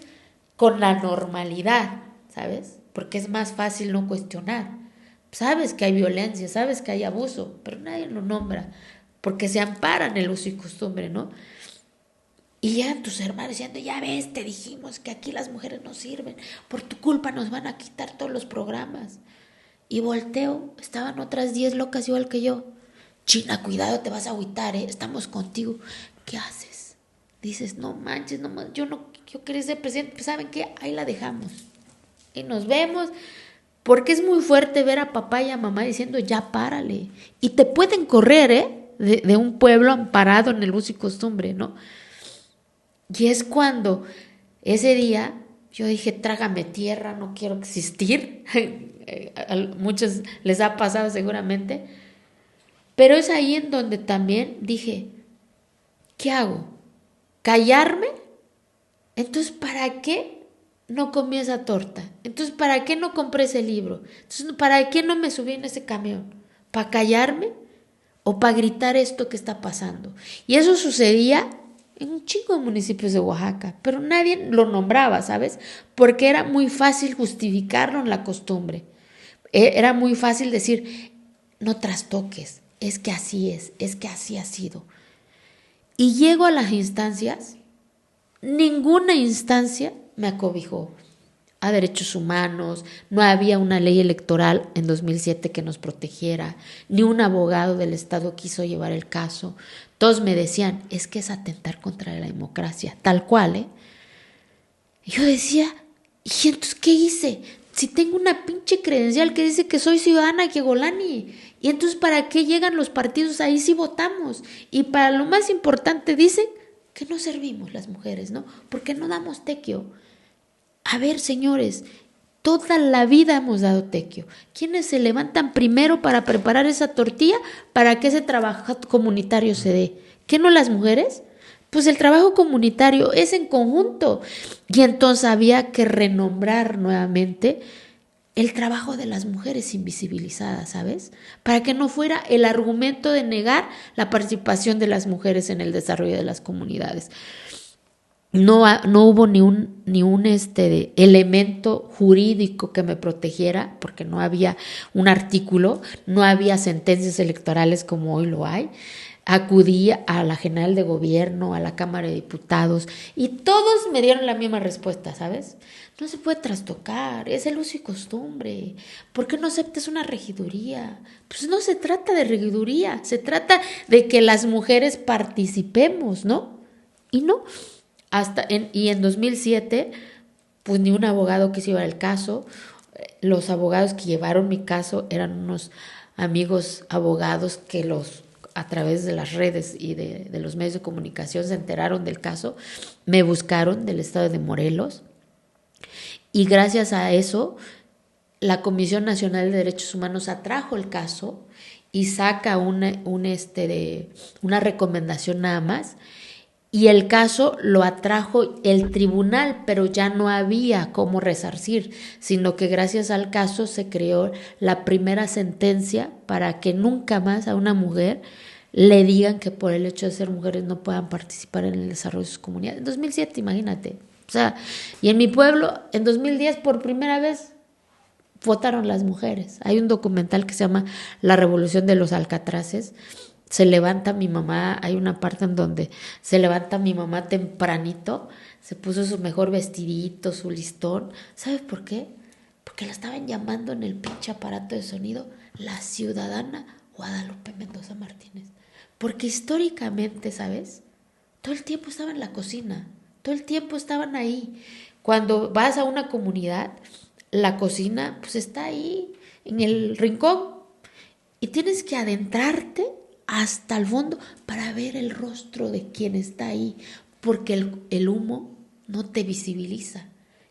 con la normalidad, ¿sabes? Porque es más fácil no cuestionar. Sabes que hay violencia, sabes que hay abuso, pero nadie lo nombra porque se amparan el uso y costumbre, ¿no? Y ya tus hermanos diciendo, ya ves, te dijimos que aquí las mujeres no sirven, por tu culpa nos van a quitar todos los programas. Y volteo, estaban otras 10 locas igual que yo. China, cuidado, te vas a agüitar, estamos contigo. ¿Qué haces? Dices, no manches, yo quería ser presidente, pero ¿saben qué? Ahí la dejamos. Y nos vemos, porque es muy fuerte ver a papá y a mamá diciendo, ya párale. Y te pueden correr, de un pueblo amparado en el uso y costumbre, ¿no? Y es cuando ese día yo dije, trágame tierra, no quiero existir. A muchos les ha pasado seguramente. Pero es ahí en donde también dije, ¿qué hago? ¿Callarme? Entonces, ¿para qué no comí esa torta? Entonces, ¿para qué no compré ese libro? Entonces, ¿para qué no me subí en ese camión? ¿Para callarme o para gritar esto que está pasando? Y eso sucedía en un chingo de municipios de Oaxaca, pero nadie lo nombraba, ¿sabes? Porque era muy fácil justificarlo en la costumbre. Era muy fácil decir, no trastoques, es que así ha sido. Y llego a las instancias, ninguna instancia me acobijó a derechos humanos, no había una ley electoral en 2007 que nos protegiera, ni un abogado del Estado quiso llevar el caso. Todos me decían, es que es atentar contra la democracia, tal cual, ¿eh? Y yo decía, ¿y entonces qué hice? Si tengo una pinche credencial que dice que soy ciudadana Kegolani. Y entonces, ¿para qué llegan los partidos ahí si votamos? Y para lo más importante dicen que no servimos las mujeres, ¿no? Porque no damos tequio. A ver, señores, toda la vida hemos dado tequio. ¿Quiénes se levantan primero para preparar esa tortilla para que ese trabajo comunitario se dé? ¿Qué no las mujeres? Pues el trabajo comunitario es en conjunto. Y entonces había que renombrar nuevamente el trabajo de las mujeres invisibilizadas, ¿sabes? Para que no fuera el argumento de negar la participación de las mujeres en el desarrollo de las comunidades. No hubo ni un elemento jurídico que me protegiera, porque no había un artículo, no había sentencias electorales como hoy lo hay. Acudí a la General de Gobierno, a la Cámara de Diputados, y todos me dieron la misma respuesta, ¿sabes? No se puede trastocar, es el uso y costumbre. ¿Por qué no aceptas una regiduría? Pues no se trata de regiduría, se trata de que las mujeres participemos, ¿no? Y no. Y en 2007, pues ni un abogado quiso llevar el caso. Los abogados que llevaron mi caso eran unos amigos abogados que a través de las redes y de los medios de comunicación se enteraron del caso, me buscaron del estado de Morelos, y gracias a eso la Comisión Nacional de Derechos Humanos atrajo el caso y saca una recomendación nada más. Y el caso lo atrajo el tribunal, pero ya no había cómo resarcir, sino que gracias al caso se creó la primera sentencia para que nunca más a una mujer le digan que por el hecho de ser mujeres no puedan participar en el desarrollo de sus comunidades. En 2007, imagínate. O sea, y en mi pueblo, en 2010, por primera vez, votaron las mujeres. Hay un documental que se llama La Revolución de los Alcatraces. Se levanta mi mamá, hay una parte en donde se levanta mi mamá tempranito, se puso su mejor vestidito, su listón. ¿Sabes por qué? Porque la estaban llamando en el pinche aparato de sonido la ciudadana Guadalupe Mendoza Martínez. Porque históricamente, ¿sabes? Todo el tiempo estaba en la cocina, todo el tiempo estaban ahí. Cuando vas a una comunidad, la cocina pues está ahí, en el rincón, y tienes que adentrarte hasta el fondo para ver el rostro de quien está ahí, porque el humo no te visibiliza.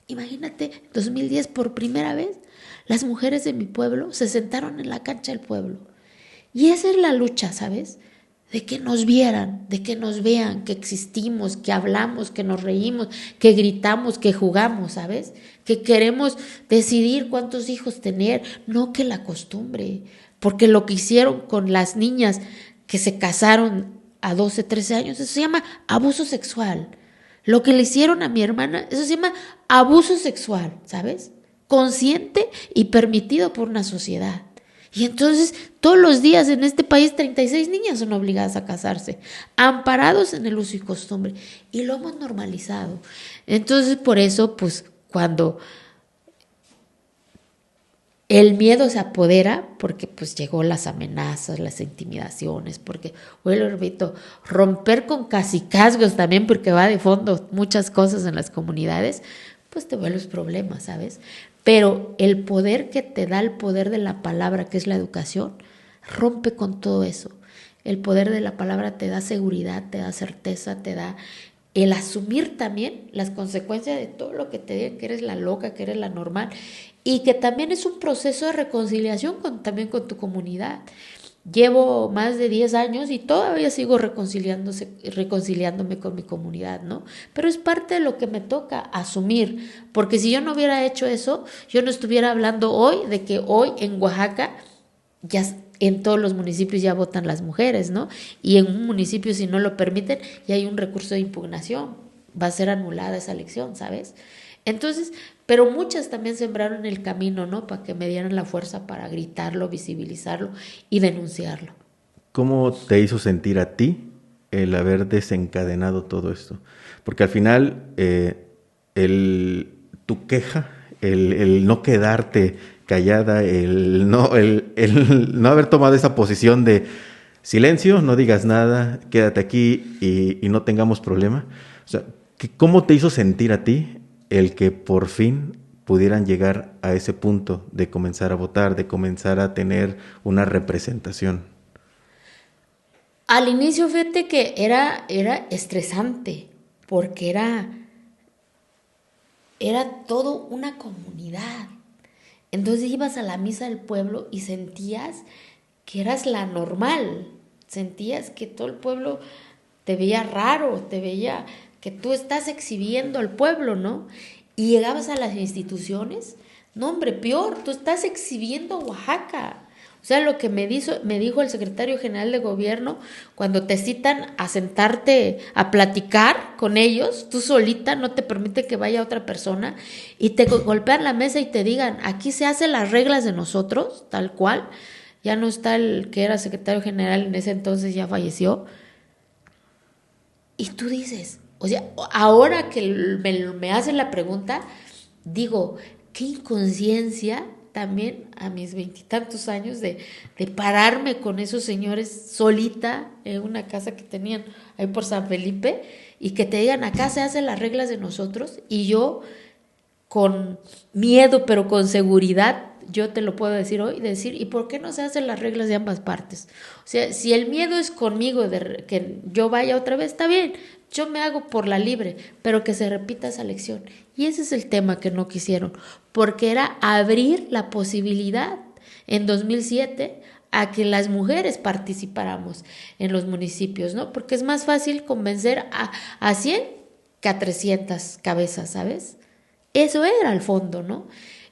Imagínate, 2010 por primera vez, las mujeres de mi pueblo se sentaron en la cancha del pueblo. Y esa es la lucha, ¿sabes? De que nos vieran, de que nos vean, que existimos, que hablamos, que nos reímos, que gritamos, que jugamos, ¿sabes? Que queremos decidir cuántos hijos tener, no que la costumbre. Porque lo que hicieron con las niñas que se casaron a 12, 13 años, eso se llama abuso sexual. Lo que le hicieron a mi hermana, eso se llama abuso sexual, ¿sabes? Consciente y permitido por una sociedad. Y entonces todos los días en este país 36 niñas son obligadas a casarse, amparados en el uso y costumbre. Y lo hemos normalizado. Entonces por eso, pues cuando el miedo se apodera porque pues llegó las amenazas, las intimidaciones, porque, bueno, repito, romper con cacicazgos también porque va de fondo muchas cosas en las comunidades, pues te vuelves problemas, ¿sabes? Pero el poder que te da el poder de la palabra, que es la educación, rompe con todo eso. El poder de la palabra te da seguridad, te da certeza, te da el asumir también las consecuencias de todo lo que te digan, que eres la loca, que eres la normal, y que también es un proceso de reconciliación también con tu comunidad. Llevo más de 10 años y todavía sigo reconciliándome con mi comunidad, ¿no? Pero es parte de lo que me toca asumir, porque si yo no hubiera hecho eso, yo no estuviera hablando hoy de que hoy en Oaxaca ya en todos los municipios ya votan las mujeres, ¿no? Y en un municipio, si no lo permiten, ya hay un recurso de impugnación, va a ser anulada esa elección, ¿sabes? Entonces, pero muchas también sembraron el camino, ¿no? Para que me dieran la fuerza para gritarlo, visibilizarlo y denunciarlo. ¿Cómo te hizo sentir a ti el haber desencadenado todo esto? Porque al final, tu queja, el no quedarte callada, el no haber tomado esa posición de silencio, no digas nada, quédate aquí y no tengamos problema. O sea, ¿cómo te hizo sentir a ti el que por fin pudieran llegar a ese punto de comenzar a votar, de comenzar a tener una representación? Al inicio, fíjate que era estresante, porque era todo una comunidad. Entonces ibas a la misa del pueblo y sentías que eras la normal, sentías que todo el pueblo te veía raro, te veía que tú estás exhibiendo al pueblo, ¿no? Y llegabas a las instituciones, no hombre, peor, tú estás exhibiendo Oaxaca. O sea, lo que me dijo el secretario general de gobierno, cuando te citan a sentarte a platicar con ellos, tú solita, no te permite que vaya otra persona, y te golpean la mesa y te digan, aquí se hacen las reglas de nosotros, tal cual. Ya no está el que era secretario general en ese entonces, ya falleció. Y tú dices, o sea, ahora que me hacen la pregunta, digo, qué inconsciencia también a mis 20 y tantos años de pararme con esos señores solita en una casa que tenían ahí por San Felipe y que te digan, acá se hacen las reglas de nosotros, y yo con miedo pero con seguridad, yo te lo puedo decir hoy, decir, ¿y por qué no se hacen las reglas de ambas partes? O sea, si el miedo es conmigo de que yo vaya otra vez, está bien, yo me hago por la libre, pero que se repita esa lección. Y ese es el tema que no quisieron, porque era abrir la posibilidad en 2007 a que las mujeres participáramos en los municipios, ¿no? Porque es más fácil convencer a 100 que a 300 cabezas, ¿sabes? Eso era el fondo, ¿no?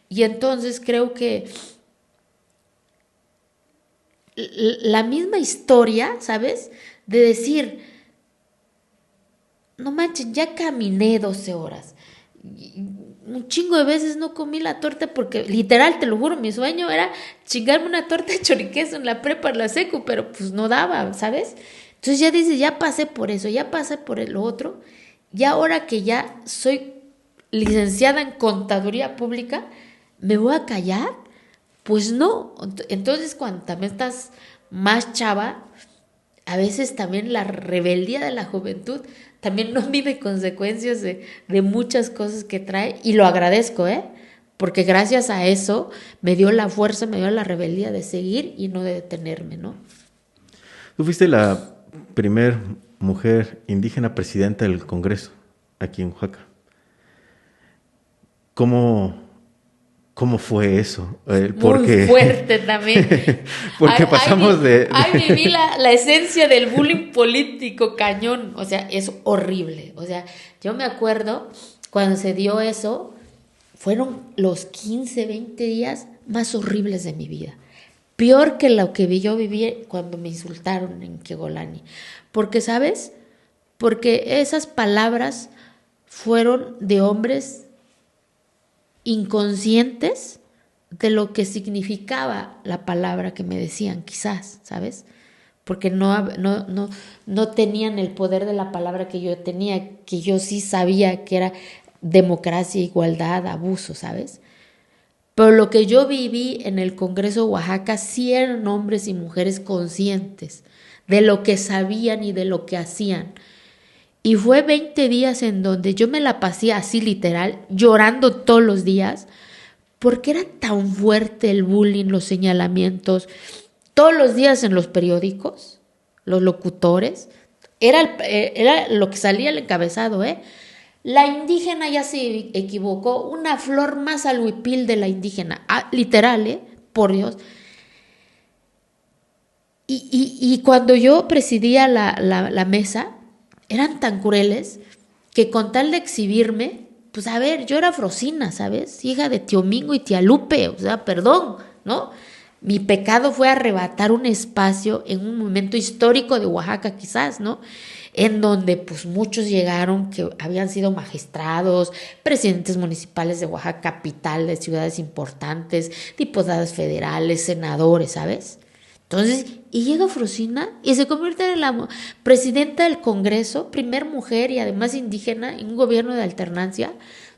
Y entonces creo que la misma historia, ¿sabes? De decir, no manches, ya caminé 12 horas. Un chingo de veces no comí la torta porque, literal, te lo juro, mi sueño era chingarme una torta de choriqueso en la prepa, en la secu, pero pues no daba, ¿sabes? Entonces ya dices, ya pasé por eso, ya pasé por lo otro, y ahora que ya soy licenciada en contaduría pública, ¿me voy a callar? Pues no. Entonces, cuando también estás más chava, a veces también la rebeldía de la juventud también no mide consecuencias de muchas cosas que trae, y lo agradezco, porque gracias a eso me dio la fuerza, me dio la rebeldía de seguir y no de detenerme, ¿no? Tú fuiste la primer mujer indígena presidenta del Congreso aquí en Oaxaca. ¿Cómo fue eso? Muy fuerte también. Porque pasamos de... Ahí viví la esencia del bullying político cañón. O sea, es horrible. O sea, yo me acuerdo cuando se dio eso, fueron los 15, 20 días más horribles de mi vida. Peor que lo que yo viví cuando me insultaron en Quegolani. Porque, ¿sabes? Porque esas palabras fueron de hombres inconscientes de lo que significaba la palabra que me decían, quizás, ¿sabes? Porque no tenían el poder de la palabra que yo tenía, que yo sí sabía que era democracia, igualdad, abuso, ¿sabes? Pero lo que yo viví en el Congreso de Oaxaca sí eran hombres y mujeres conscientes de lo que sabían y de lo que hacían. Y fue 20 días en donde yo me la pasé así literal, llorando todos los días, porque era tan fuerte el bullying, los señalamientos, todos los días en los periódicos, los locutores, era lo que salía el encabezado, ¿eh? La indígena ya se equivocó, una flor más al huipil de la indígena, literal, ¿eh? Por Dios. Y cuando yo presidía la mesa, eran tan crueles que con tal de exhibirme, pues a ver, yo era Frosina, ¿sabes? Hija de tío Mingo y tía Lupe, o sea, perdón, ¿no? Mi pecado fue arrebatar un espacio en un momento histórico de Oaxaca quizás, ¿no? En donde pues muchos llegaron que habían sido magistrados, presidentes municipales de Oaxaca capital, de ciudades importantes, diputados federales, senadores, ¿sabes? Entonces, y llega Frosina y se convierte en la presidenta del Congreso, primer mujer y además indígena en un gobierno de alternancia.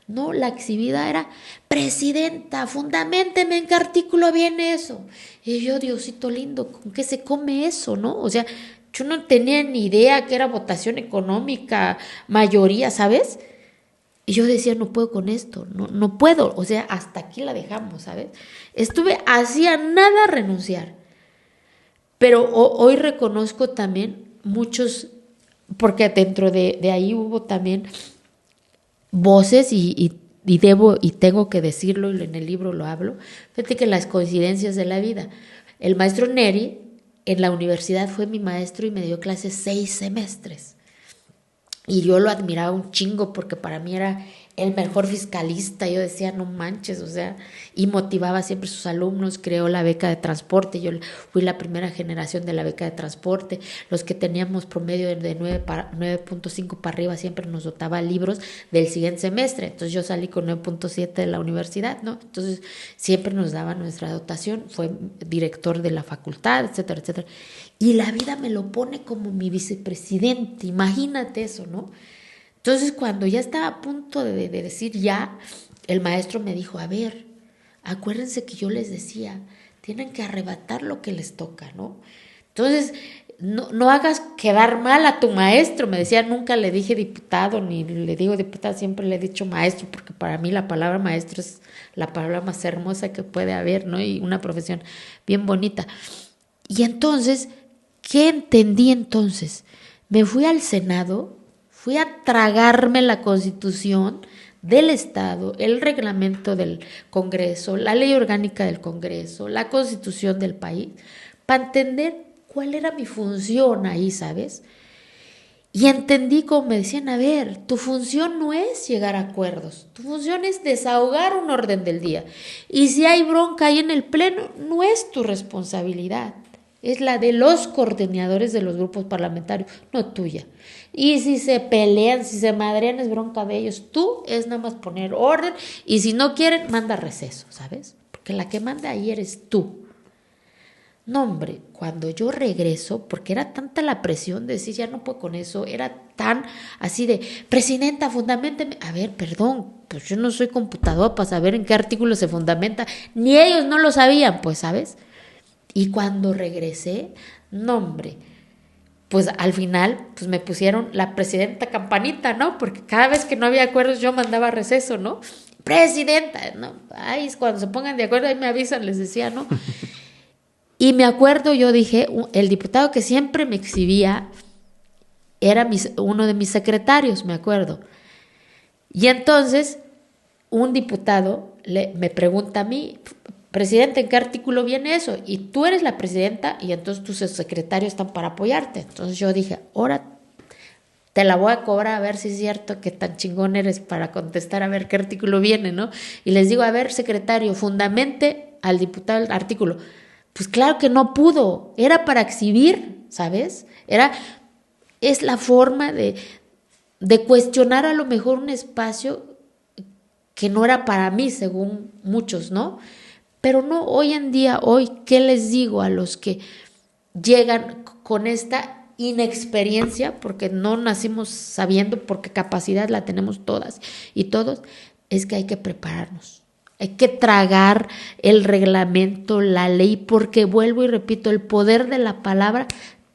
No, la exhibida era, presidenta, fundamenteme en qué artículo viene eso. Y yo, Diosito lindo, ¿con qué se come eso, no? O sea, yo no tenía ni idea que era votación económica, mayoría, ¿sabes? Y yo decía, no puedo con esto, no puedo, o sea, hasta aquí la dejamos, ¿sabes? Estuve hacía nada renunciar. Pero hoy reconozco también muchos, porque dentro de ahí hubo también voces y debo y tengo que decirlo, y en el libro lo hablo, fíjate que las coincidencias de la vida. El maestro Neri en la universidad fue mi maestro y me dio clases 6 semestres. Y yo lo admiraba un chingo porque para mí era el mejor fiscalista. Yo decía, no manches, o sea, y motivaba siempre a sus alumnos, creó la beca de transporte. Yo fui la primera generación de la beca de transporte. Los que teníamos promedio de 9.5 para arriba siempre nos dotaba libros del siguiente semestre. Entonces yo salí con 9.7 de la universidad, ¿no? Entonces siempre nos daba nuestra dotación. Fue director de la facultad, etcétera, etcétera. Y la vida me lo pone como mi vicepresidente, imagínate eso, ¿no? Entonces cuando ya estaba a punto de decir ya, el maestro me dijo, a ver, acuérdense que yo les decía, tienen que arrebatar lo que les toca, ¿no? Entonces, no hagas quedar mal a tu maestro, me decía, nunca le dije diputado, ni le digo diputada, siempre le he dicho maestro, porque para mí la palabra maestro es la palabra más hermosa que puede haber, ¿no? Y una profesión bien bonita. Y entonces, ¿qué entendí entonces? Me fui al Senado, fui a tragarme la Constitución del Estado, el reglamento del Congreso, la ley orgánica del Congreso, la Constitución del país, para entender cuál era mi función ahí, ¿sabes? Y entendí como me decían, a ver, tu función no es llegar a acuerdos, tu función es desahogar un orden del día. Y si hay bronca ahí en el pleno, no es tu responsabilidad. Es la de los coordinadores de los grupos parlamentarios, no tuya. Y si se pelean, si se madrean, es bronca de ellos. Tú es nada más poner orden y si no quieren, manda receso, ¿sabes? Porque la que manda ahí eres tú. No, hombre, cuando yo regreso, porque era tanta la presión de decir, ya no puedo con eso, era tan así de, presidenta, fundamenteme. A ver, perdón, pues yo no soy computador para saber en qué artículo se fundamenta, ni ellos no lo sabían, pues, ¿sabes? Y cuando regresé, no hombre, pues al final pues me pusieron la presidenta campanita, ¿no? Porque cada vez que no había acuerdos yo mandaba receso, ¿no? Presidenta, ¿no? Ay, cuando se pongan de acuerdo ahí me avisan, les decía, ¿no? Y me acuerdo, yo dije, el diputado que siempre me exhibía era uno de mis secretarios, me acuerdo. Y entonces un diputado me pregunta a mí, presidente, ¿en qué artículo viene eso? Y tú eres la presidenta y entonces tus secretarios están para apoyarte. Entonces yo dije, ahora te la voy a cobrar a ver si es cierto que tan chingón eres para contestar a ver qué artículo viene, ¿no? Y les digo, a ver, secretario, fundamente al diputado el artículo. Pues claro que no pudo, era para exhibir, ¿sabes? Es la forma de cuestionar a lo mejor un espacio que no era para mí, según muchos, ¿no? Pero no, hoy en día, ¿qué les digo a los que llegan con esta inexperiencia? Porque no nacimos sabiendo, porque capacidad la tenemos todas y todos, es que hay que prepararnos. Hay que tragar el reglamento, la ley, porque vuelvo y repito, el poder de la palabra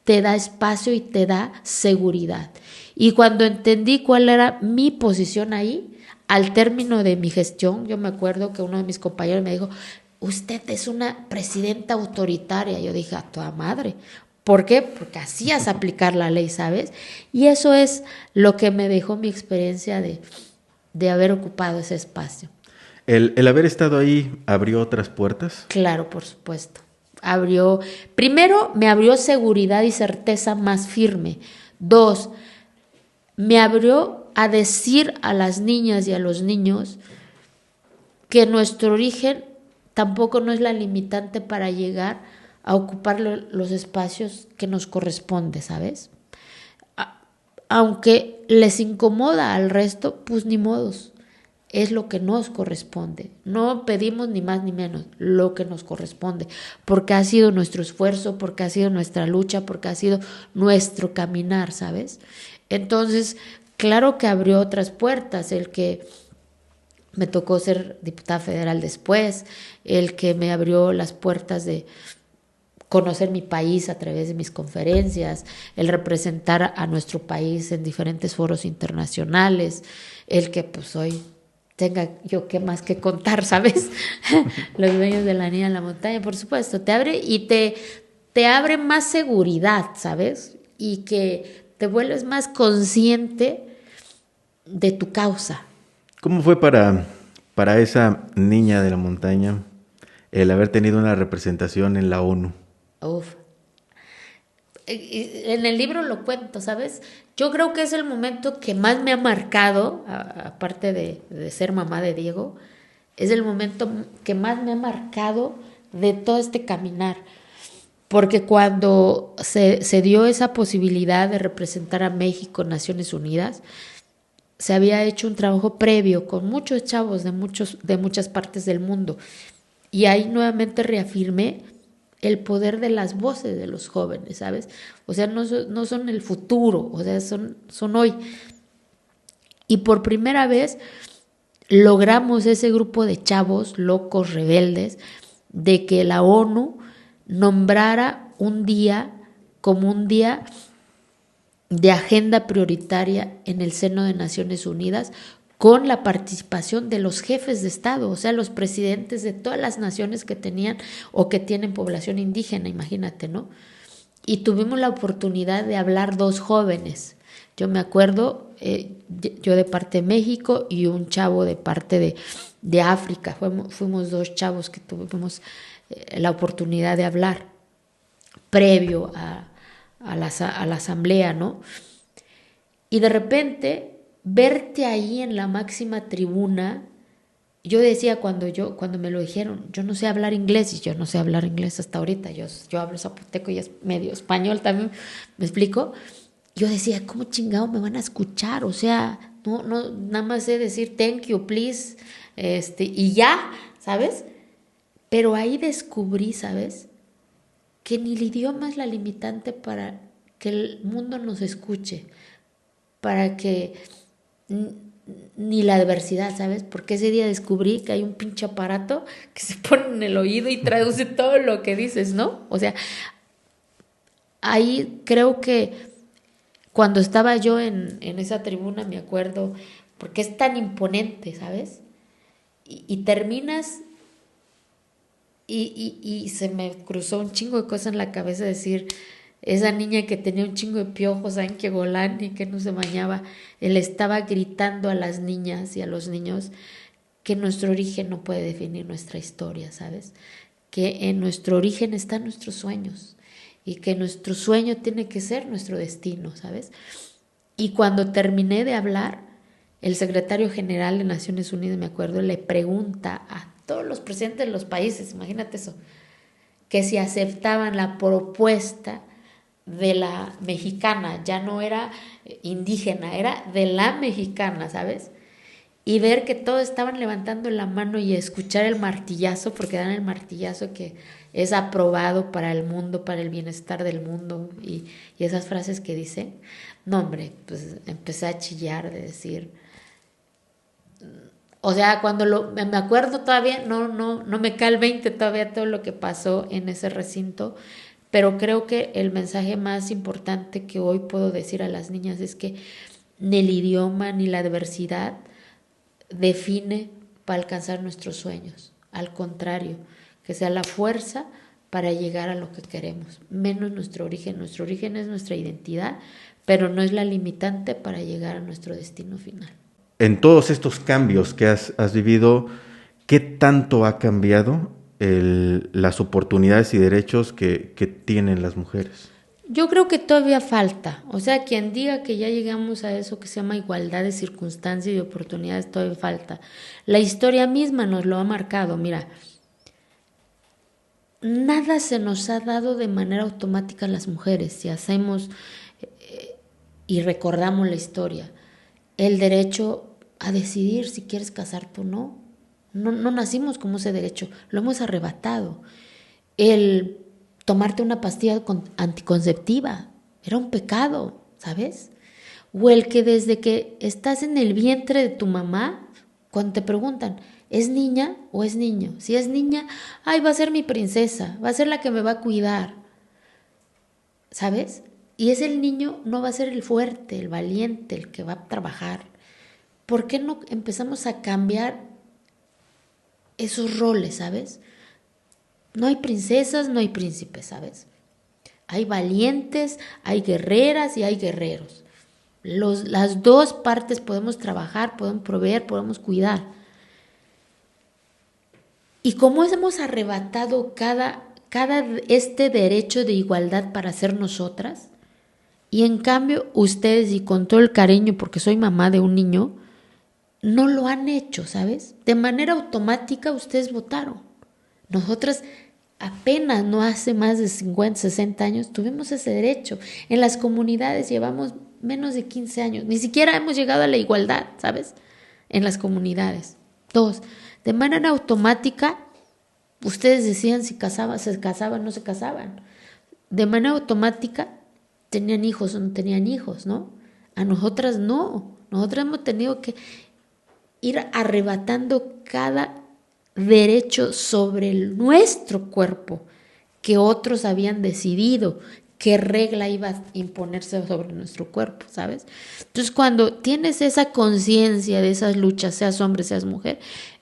te da espacio y te da seguridad. Y cuando entendí cuál era mi posición ahí, al término de mi gestión, yo me acuerdo que uno de mis compañeros me dijo, usted es una presidenta autoritaria. Yo dije, a toda madre. ¿Por qué? Porque hacías aplicar la ley, ¿sabes? Y eso es lo que me dejó mi experiencia de haber ocupado ese espacio. ¿El haber estado ahí abrió otras puertas? Claro, por supuesto. Primero, me abrió seguridad y certeza más firme. Dos, me abrió a decir a las niñas y a los niños que nuestro origen tampoco no es la limitante para llegar a ocupar los espacios que nos corresponde, ¿sabes? Aunque les incomoda al resto, pues ni modos. Es lo que nos corresponde. No pedimos ni más ni menos, lo que nos corresponde, porque ha sido nuestro esfuerzo, porque ha sido nuestra lucha, porque ha sido nuestro caminar, ¿sabes? Entonces, claro que abrió otras puertas, el que me tocó ser diputada federal después, el que me abrió las puertas de conocer mi país a través de mis conferencias, el representar a nuestro país en diferentes foros internacionales, el que pues hoy tenga yo qué más que contar, ¿sabes? Los dueños de la niña en la montaña, por supuesto, te abre y te abre más seguridad, ¿sabes? Y que te vuelves más consciente de tu causa. ¿Cómo fue para esa niña de la montaña el haber tenido una representación en la ONU? Uf. En el libro lo cuento, ¿sabes? Yo creo que es el momento que más me ha marcado, aparte de ser mamá de Diego, es el momento que más me ha marcado de todo este caminar. Porque cuando se dio esa posibilidad de representar a México en Naciones Unidas, se había hecho un trabajo previo con muchos chavos de muchas partes del mundo. Y ahí nuevamente reafirmé el poder de las voces de los jóvenes, ¿sabes? O sea, no son el futuro, o sea, son hoy. Y por primera vez logramos ese grupo de chavos locos, rebeldes, de que la ONU nombrara un día como un día de agenda prioritaria en el seno de Naciones Unidas con la participación de los jefes de Estado, o sea, los presidentes de todas las naciones que tenían o que tienen población indígena, imagínate, ¿no? Y tuvimos la oportunidad de hablar dos jóvenes. Yo me acuerdo, yo de parte de México y un chavo de parte de África. Fuimos dos chavos que tuvimos la oportunidad de hablar previo a la asamblea, ¿no? Y de repente verte ahí en la máxima tribuna, yo decía cuando me lo dijeron, yo no sé hablar inglés, y yo no sé hablar inglés hasta ahorita, yo hablo zapoteco y es medio español también, ¿me explico? Yo decía, ¿cómo chingado me van a escuchar? O sea, no, nada más sé decir thank you, please, y ya, ¿sabes? Pero ahí descubrí, ¿sabes? Que ni el idioma es la limitante para que el mundo nos escuche, para que ni la adversidad, ¿sabes? Porque ese día descubrí que hay un pinche aparato que se pone en el oído y traduce todo lo que dices, ¿no? O sea, ahí creo que cuando estaba yo en esa tribuna, me acuerdo, porque es tan imponente, ¿sabes? Y terminas y se me cruzó un chingo de cosas en la cabeza, decir, esa niña que tenía un chingo de piojos, ¿saben? Que Golán y que no se bañaba, él estaba gritando a las niñas y a los niños que nuestro origen no puede definir nuestra historia, ¿sabes? Que en nuestro origen están nuestros sueños y que nuestro sueño tiene que ser nuestro destino, ¿sabes? Y cuando terminé de hablar, el secretario general de Naciones Unidas, me acuerdo, le pregunta a todos los presidentes de los países, imagínate eso, que si aceptaban la propuesta de la mexicana, ya no era indígena, era de la mexicana, ¿sabes? Y ver que todos estaban levantando la mano y escuchar el martillazo, porque dan el martillazo que es aprobado para el mundo, para el bienestar del mundo, y esas frases que dicen, no hombre, pues empecé a chillar de decir, O sea, me acuerdo todavía, no me cae el 20 todavía todo lo que pasó en ese recinto, pero creo que el mensaje más importante que hoy puedo decir a las niñas es que ni el idioma ni la adversidad define para alcanzar nuestros sueños. Al contrario, que sea la fuerza para llegar a lo que queremos, menos nuestro origen. Nuestro origen es nuestra identidad, pero no es la limitante para llegar a nuestro destino final. En todos estos cambios que has vivido, ¿qué tanto ha cambiado las oportunidades y derechos que tienen las mujeres? Yo creo que todavía falta, o sea, quien diga que ya llegamos a eso que se llama igualdad de circunstancias y de oportunidades, todavía falta. La historia misma nos lo ha marcado, mira, nada se nos ha dado de manera automática a las mujeres, si hacemos y recordamos la historia. El derecho a decidir si quieres casarte o no. No nacimos con ese derecho, lo hemos arrebatado. El tomarte una pastilla anticonceptiva era un pecado, ¿sabes? O el que desde que estás en el vientre de tu mamá, cuando te preguntan, ¿es niña o es niño? Si es niña, ay, va a ser mi princesa, va a ser la que me va a cuidar, ¿sabes? Y ese el niño no va a ser el fuerte, el valiente, el que va a trabajar. ¿Por qué no empezamos a cambiar esos roles, ¿sabes? No hay princesas, no hay príncipes, ¿sabes? Hay valientes, hay guerreras y hay guerreros. Las dos partes podemos trabajar, podemos proveer, podemos cuidar. Y como hemos arrebatado cada este derecho de igualdad para ser nosotras, y en cambio ustedes, y con todo el cariño, porque soy mamá de un niño, no lo han hecho, ¿sabes? De manera automática ustedes votaron. Nosotras apenas no hace más de 50, 60 años tuvimos ese derecho. En las comunidades llevamos menos de 15 años. Ni siquiera hemos llegado a la igualdad, ¿sabes? En las comunidades. 2, de manera automática ustedes decían si se casaban o no se casaban. De manera automática tenían hijos o no tenían hijos, ¿no? A nosotras no. Nosotras hemos tenido que ir arrebatando cada derecho sobre nuestro cuerpo que otros habían decidido qué regla iba a imponerse sobre nuestro cuerpo, ¿sabes? Entonces, cuando tienes esa conciencia de esas luchas, seas hombre, seas mujer,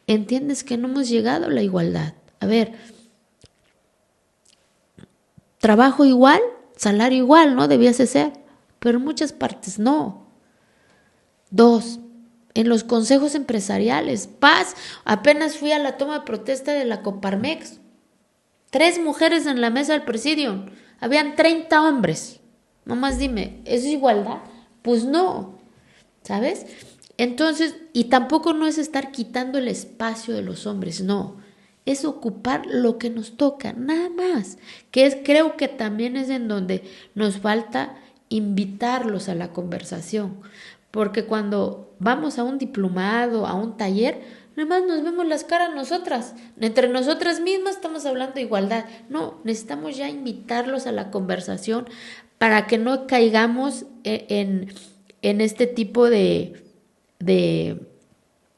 entiendes que no hemos llegado a la igualdad. A ver, trabajo igual, salario igual, ¿no? Debiese ser, pero en muchas partes no. 2, en los consejos empresariales. Paz, apenas fui a la toma de protesta de la Coparmex. 3 mujeres en la mesa del presidio. Habían 30 hombres. Nomás dime, ¿es igualdad? Pues no, ¿sabes? Entonces, y tampoco no es estar quitando el espacio de los hombres, no. Es ocupar lo que nos toca, nada más. Creo que también es en donde nos falta invitarlos a la conversación. Porque cuando vamos a un diplomado, a un taller, nada más nos vemos las caras nosotras. Entre nosotras mismas estamos hablando de igualdad. No, necesitamos ya invitarlos a la conversación para que no caigamos en este tipo de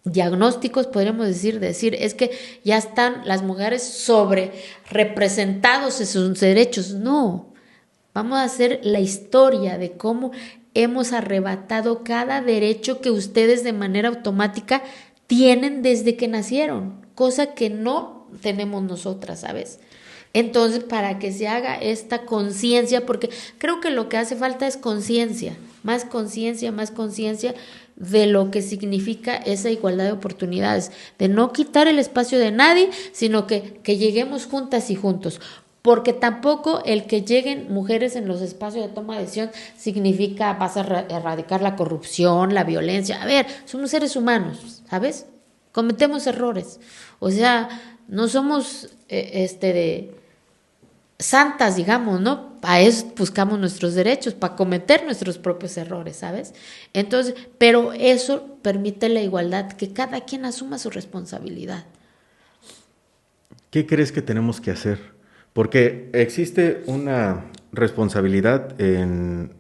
diagnósticos, podríamos decir, es que ya están las mujeres sobre representados en sus derechos. No, vamos a hacer la historia de cómo hemos arrebatado cada derecho que ustedes de manera automática tienen desde que nacieron, cosa que no tenemos nosotras, ¿sabes? Entonces, para que se haga esta conciencia, porque creo que lo que hace falta es conciencia de lo que significa esa igualdad de oportunidades, de no quitar el espacio de nadie, sino que lleguemos juntas y juntos. Porque tampoco el que lleguen mujeres en los espacios de toma de decisión significa vas a erradicar la corrupción, la violencia. A ver, somos seres humanos, ¿sabes? Cometemos errores. O sea, no somos santas, digamos, ¿no? Para eso buscamos nuestros derechos, para cometer nuestros propios errores, ¿sabes? Entonces, pero eso permite la igualdad, que cada quien asuma su responsabilidad. ¿Qué crees que tenemos que hacer? Porque existe una responsabilidad en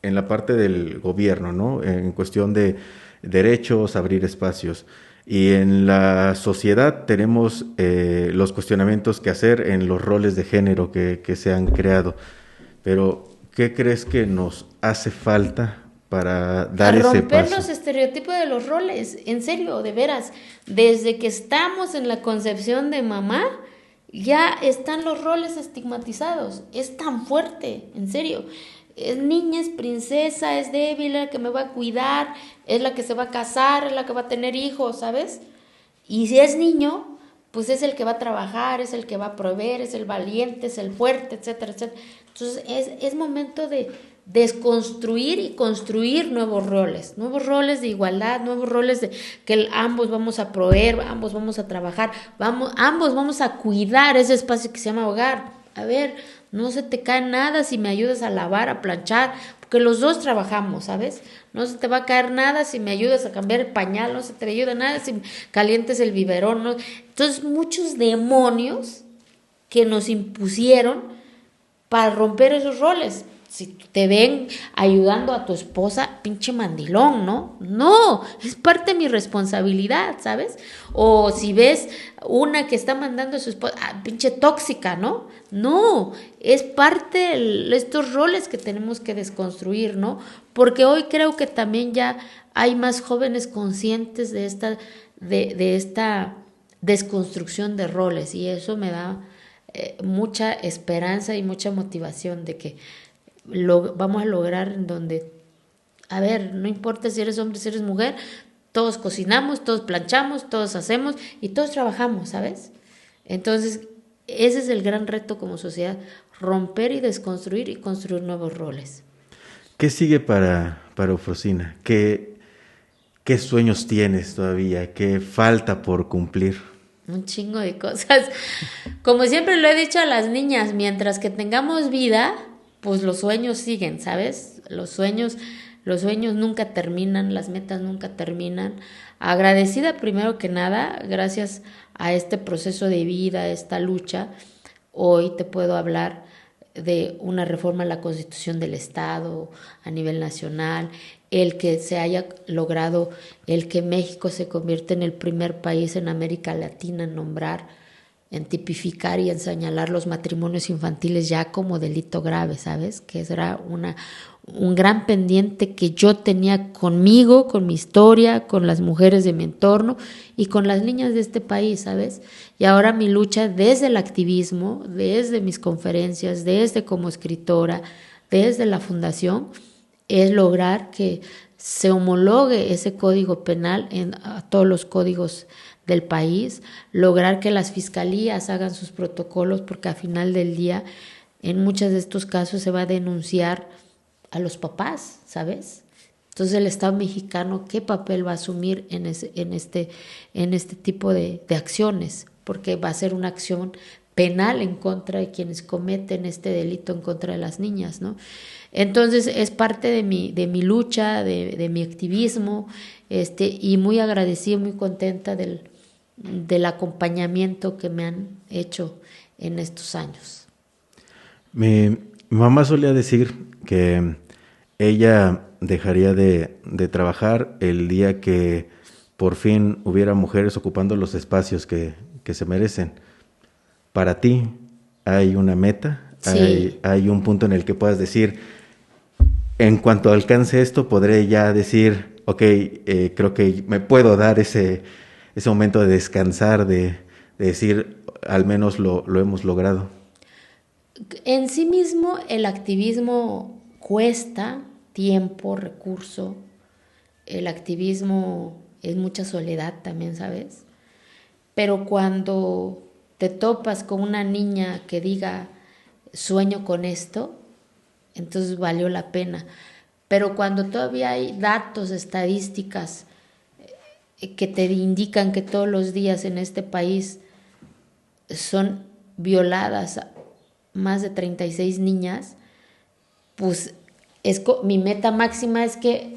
la parte del gobierno, ¿no? En cuestión de derechos, abrir espacios. Y en la sociedad tenemos los cuestionamientos que hacer en los roles de género que se han creado. Pero, ¿qué crees que nos hace falta para A dar ese romper paso? los estereotipos de los roles, en serio, de veras. Desde que estamos en la concepción de mamá, ya están los roles estigmatizados. Es tan fuerte, en serio. Es niña, es princesa, es débil, es la que me va a cuidar, es la que se va a casar, es la que va a tener hijos, ¿sabes? Y si es niño, pues es el que va a trabajar, es el que va a proveer, es el valiente, es el fuerte, etcétera, etcétera. Entonces es momento de desconstruir y construir nuevos roles de igualdad, nuevos roles de que ambos vamos a proveer, ambos vamos a trabajar, ambos vamos a cuidar ese espacio que se llama hogar. A ver, no se te cae nada si me ayudas a lavar, a planchar, porque los dos trabajamos, ¿sabes? No se te va a caer nada si me ayudas a cambiar el pañal, no se te ayuda nada si calientes el biberón, ¿no? Entonces, muchos demonios que nos impusieron para romper esos roles. Si te ven ayudando a tu esposa, pinche mandilón, ¿no? No, es parte de mi responsabilidad, ¿sabes? O si ves una que está mandando a su esposa, pinche tóxica, ¿no? No, es parte de estos roles que tenemos que desconstruir, ¿no? Porque hoy creo que también ya hay más jóvenes conscientes de esta desconstrucción de roles y eso me da mucha esperanza y mucha motivación de que vamos a lograr en donde, a ver, no importa si eres hombre, si eres mujer, todos cocinamos, todos planchamos, todos hacemos y todos trabajamos, ¿sabes? Entonces, ese es el gran reto como sociedad, romper y desconstruir y construir nuevos roles. ¿Qué sigue para Eufrosina? ¿Qué sueños tienes todavía? ¿Qué falta por cumplir? Un chingo de cosas. Como siempre lo he dicho a las niñas, mientras que tengamos vida, pues los sueños siguen, ¿sabes? Los sueños nunca terminan, las metas nunca terminan. Agradecida primero que nada, gracias a este proceso de vida, a esta lucha, hoy te puedo hablar de una reforma a la Constitución del Estado a nivel nacional, el que se haya logrado, el que México se convierta en el primer país en América Latina en nombrar, en tipificar y en señalar los matrimonios infantiles ya como delito grave, ¿sabes? Que eso era un gran pendiente que yo tenía conmigo, con mi historia, con las mujeres de mi entorno y con las niñas de este país, ¿sabes? Y ahora mi lucha desde el activismo, desde mis conferencias, desde como escritora, desde la fundación, es lograr que se homologue ese código penal a todos los códigos del país, lograr que las fiscalías hagan sus protocolos, porque al final del día, en muchos de estos casos se va a denunciar a los papás, ¿sabes? Entonces el Estado mexicano, ¿qué papel va a asumir en este tipo de acciones? Porque va a ser una acción penal en contra de quienes cometen este delito en contra de las niñas, ¿no? Entonces es parte de mi lucha, de mi activismo, y muy agradecida, muy contenta del acompañamiento que me han hecho en estos años. Mi mamá solía decir que ella dejaría de trabajar el día que por fin hubiera mujeres ocupando los espacios que se merecen. Para ti, ¿hay una meta? Sí. ¿Hay un punto en el que puedas decir, en cuanto alcance esto, podré ya decir, ok, creo que me puedo dar ese momento de descansar, de decir, al menos lo hemos logrado? En sí mismo el activismo cuesta tiempo, recurso. El activismo es mucha soledad también, ¿sabes? Pero cuando te topas con una niña que diga, sueño con esto, entonces valió la pena. Pero cuando todavía hay datos, estadísticas que te indican que todos los días en este país son violadas más de 36 niñas, pues mi meta máxima es que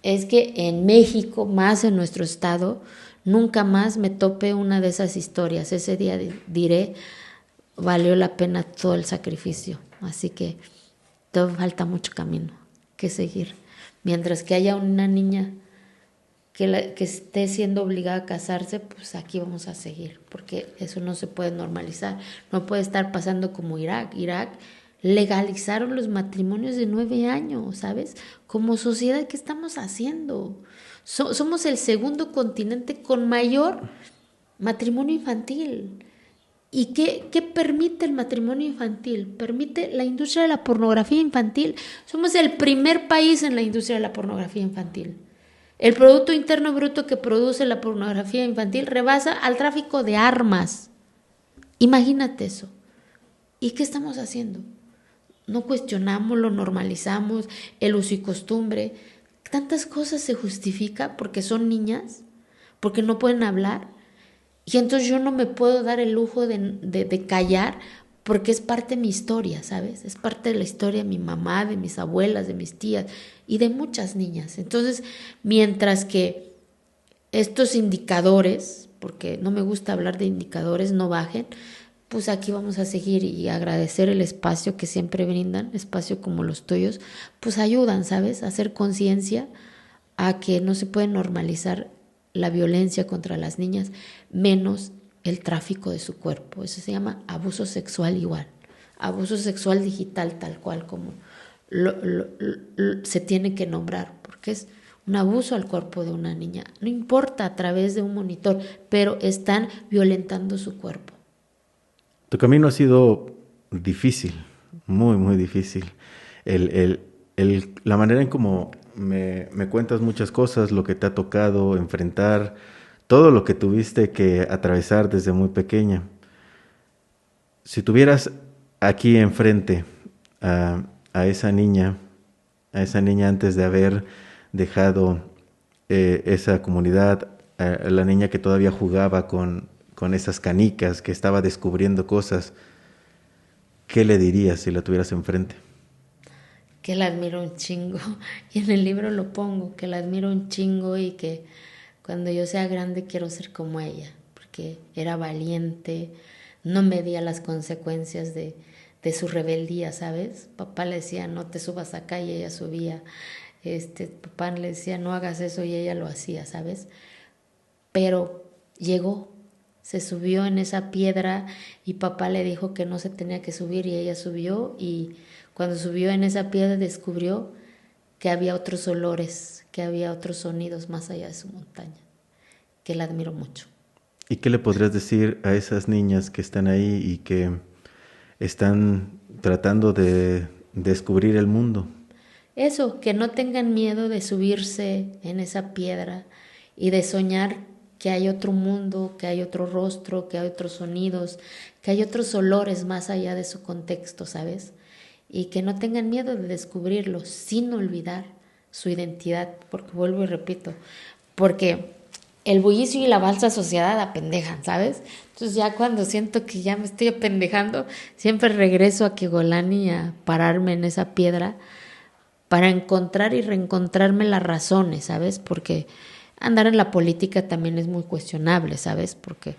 en México, más en nuestro estado, nunca más me tope una de esas historias. Ese día diré, valió la pena todo el sacrificio. Así que todavía falta mucho camino que seguir. Mientras que haya una niña que esté siendo obligada a casarse, pues aquí vamos a seguir, porque eso no se puede normalizar. No puede estar pasando como Irak. Irak legalizaron los matrimonios de 9 años, ¿sabes? Como sociedad, ¿qué estamos haciendo? Somos el segundo continente con mayor matrimonio infantil. ¿Y qué permite el matrimonio infantil? Permite la industria de la pornografía infantil. Somos el primer país en la industria de la pornografía infantil. El Producto Interno Bruto que produce la pornografía infantil rebasa al tráfico de armas. Imagínate eso. ¿Y qué estamos haciendo? No cuestionamos, lo normalizamos, el uso y costumbre. Tantas cosas se justifica porque son niñas, porque no pueden hablar. Y entonces yo no me puedo dar el lujo de callar porque es parte de mi historia, ¿sabes? Es parte de la historia de mi mamá, de mis abuelas, de mis tías y de muchas niñas. Entonces, mientras que estos indicadores, porque no me gusta hablar de indicadores, no bajen, pues aquí vamos a seguir y agradecer el espacio que siempre brindan, espacio como los tuyos, pues ayudan, ¿sabes? A hacer conciencia a que no se puede normalizar la violencia contra las niñas, menos el tráfico de su cuerpo. Eso se llama abuso sexual igual, abuso sexual digital tal cual como se tiene que nombrar, porque es un abuso al cuerpo de una niña. No importa a través de un monitor, pero están violentando su cuerpo. Tu camino ha sido difícil, muy, muy difícil. La manera en cómo me cuentas muchas cosas, lo que te ha tocado enfrentar, todo lo que tuviste que atravesar desde muy pequeña. Si tuvieras aquí enfrente a esa niña antes de haber dejado esa comunidad, a la niña que todavía jugaba con esas canicas, que estaba descubriendo cosas, ¿qué le dirías si la tuvieras enfrente? Que la admiro un chingo, y en el libro lo pongo, que la admiro un chingo y que cuando yo sea grande quiero ser como ella, porque era valiente, no medía las consecuencias de su rebeldía, ¿sabes? Papá le decía, no te subas acá, y ella subía. Papá le decía, no hagas eso, y ella lo hacía, ¿sabes? Pero llegó, se subió en esa piedra y papá le dijo que no se tenía que subir y ella subió, y cuando subió en esa piedra descubrió que había otros olores, que había otros sonidos más allá de su montaña, que la admiro mucho. ¿Y qué le podrías decir a esas niñas que están ahí y que están tratando de descubrir el mundo? Eso, que no tengan miedo de subirse en esa piedra y de soñar que hay otro mundo, que hay otro rostro, que hay otros sonidos, que hay otros olores más allá de su contexto, ¿sabes? Y que no tengan miedo de descubrirlos sin olvidar su identidad, porque vuelvo y repito, porque el bullicio y la falsa sociedad apendejan, ¿sabes? Entonces ya cuando siento que ya me estoy apendejando, siempre regreso a Kigolani a pararme en esa piedra para encontrar y reencontrarme las razones, ¿sabes? Porque andar en la política también es muy cuestionable, ¿sabes? Porque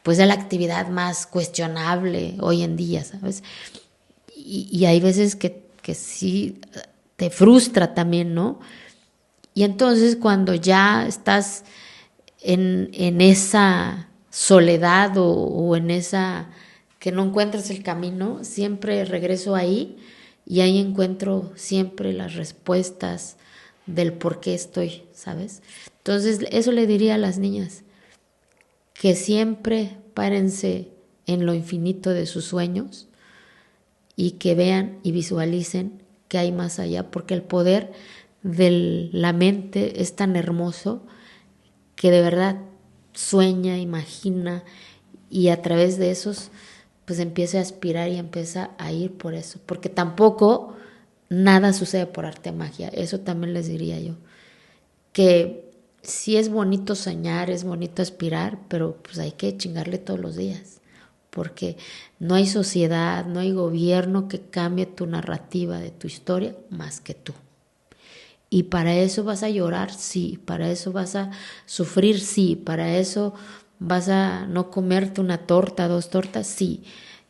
pues es la actividad más cuestionable hoy en día, ¿sabes? Y hay veces que sí te frustra también, ¿no? Y entonces cuando ya estás en esa soledad o en esa que no encuentras el camino, siempre regreso ahí y ahí encuentro siempre las respuestas del por qué estoy, ¿sabes? Entonces eso le diría a las niñas, que siempre párense en lo infinito de sus sueños y que vean y visualicen que hay más allá, porque el poder de la mente es tan hermoso que de verdad sueña, imagina, y a través de esos pues empieza a aspirar y empieza a ir por eso, porque tampoco nada sucede por arte de magia. Eso también les diría yo, que sí es bonito soñar, es bonito aspirar, pero pues hay que chingarle todos los días, porque no hay sociedad, no hay gobierno que cambie tu narrativa de tu historia más que tú. Y para eso vas a llorar, sí, para eso vas a sufrir, sí, para eso vas a no comerte una torta, 2 tortas, sí.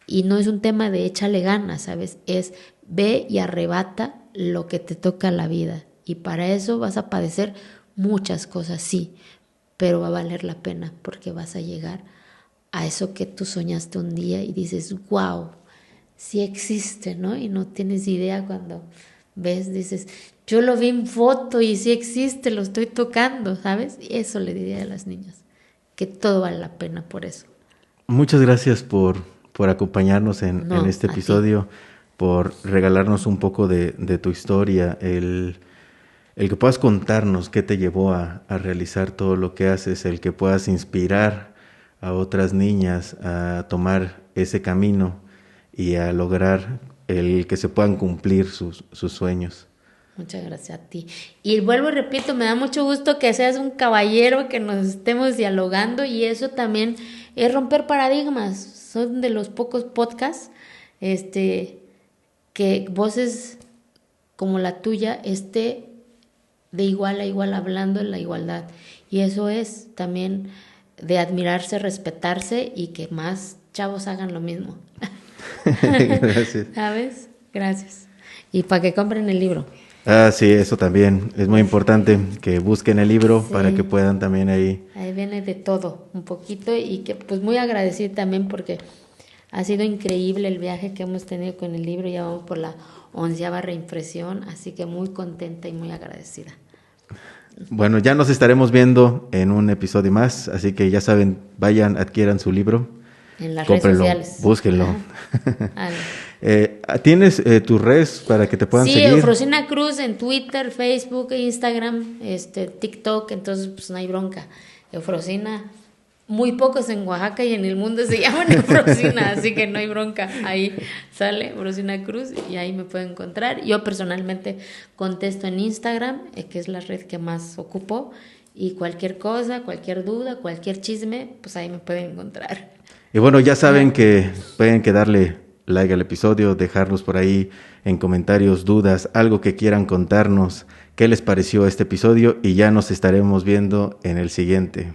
Y no es un tema de échale ganas, ¿sabes? Es ve y arrebata lo que te toca la vida. Y para eso vas a padecer muchas cosas, sí, pero va a valer la pena porque vas a llegar a eso que tú soñaste un día y dices, wow, sí existe, ¿no? Y no tienes idea cuando ves, dices, yo lo vi en foto y sí existe, lo estoy tocando, ¿sabes? Y eso le diría a las niñas, que todo vale la pena por eso. Muchas gracias por acompañarnos en No, este a ti. episodio, por regalarnos un poco de tu historia, el que puedas contarnos qué te llevó a realizar todo lo que haces, el que puedas inspirar a otras niñas a tomar ese camino y a lograr el que se puedan cumplir sus sueños. Muchas gracias a ti. Y vuelvo y repito, me da mucho gusto que seas un caballero, que nos estemos dialogando y eso también es romper paradigmas. Son de los pocos podcasts que voces como la tuya esté de igual a igual hablando en la igualdad. Y eso es también de admirarse, respetarse y que más chavos hagan lo mismo. Gracias. ¿Sabes? Gracias. Y para que compren el libro. Ah, sí, eso también es muy importante, que busquen el libro Sí. para que puedan también ahí. Ahí viene de todo, un poquito, y que pues muy agradecida también porque ha sido increíble el viaje que hemos tenido con el libro, ya vamos por la 11ª reimpresión, así que muy contenta y muy agradecida. Bueno, ya nos estaremos viendo en un episodio más, así que ya saben, vayan, adquieran su libro, En las cómprenlo, redes sociales. búsquenlo. Vale. ¿Tienes tus redes para que te puedan Sí, seguir? Eufrosina Cruz en Twitter, Facebook, Instagram, TikTok, entonces pues no hay bronca. Eufrosina, muy pocos en Oaxaca y en el mundo se llaman Eufrosina, así que no hay bronca. Ahí sale Eufrosina Cruz y ahí me pueden encontrar. Yo personalmente contesto en Instagram, que es la red que más ocupo, y cualquier cosa, cualquier duda, cualquier chisme, pues ahí me pueden encontrar. Y bueno, ya saben que pueden darle like al episodio, dejarnos por ahí en comentarios dudas, algo que quieran contarnos, qué les pareció este episodio y ya nos estaremos viendo en el siguiente.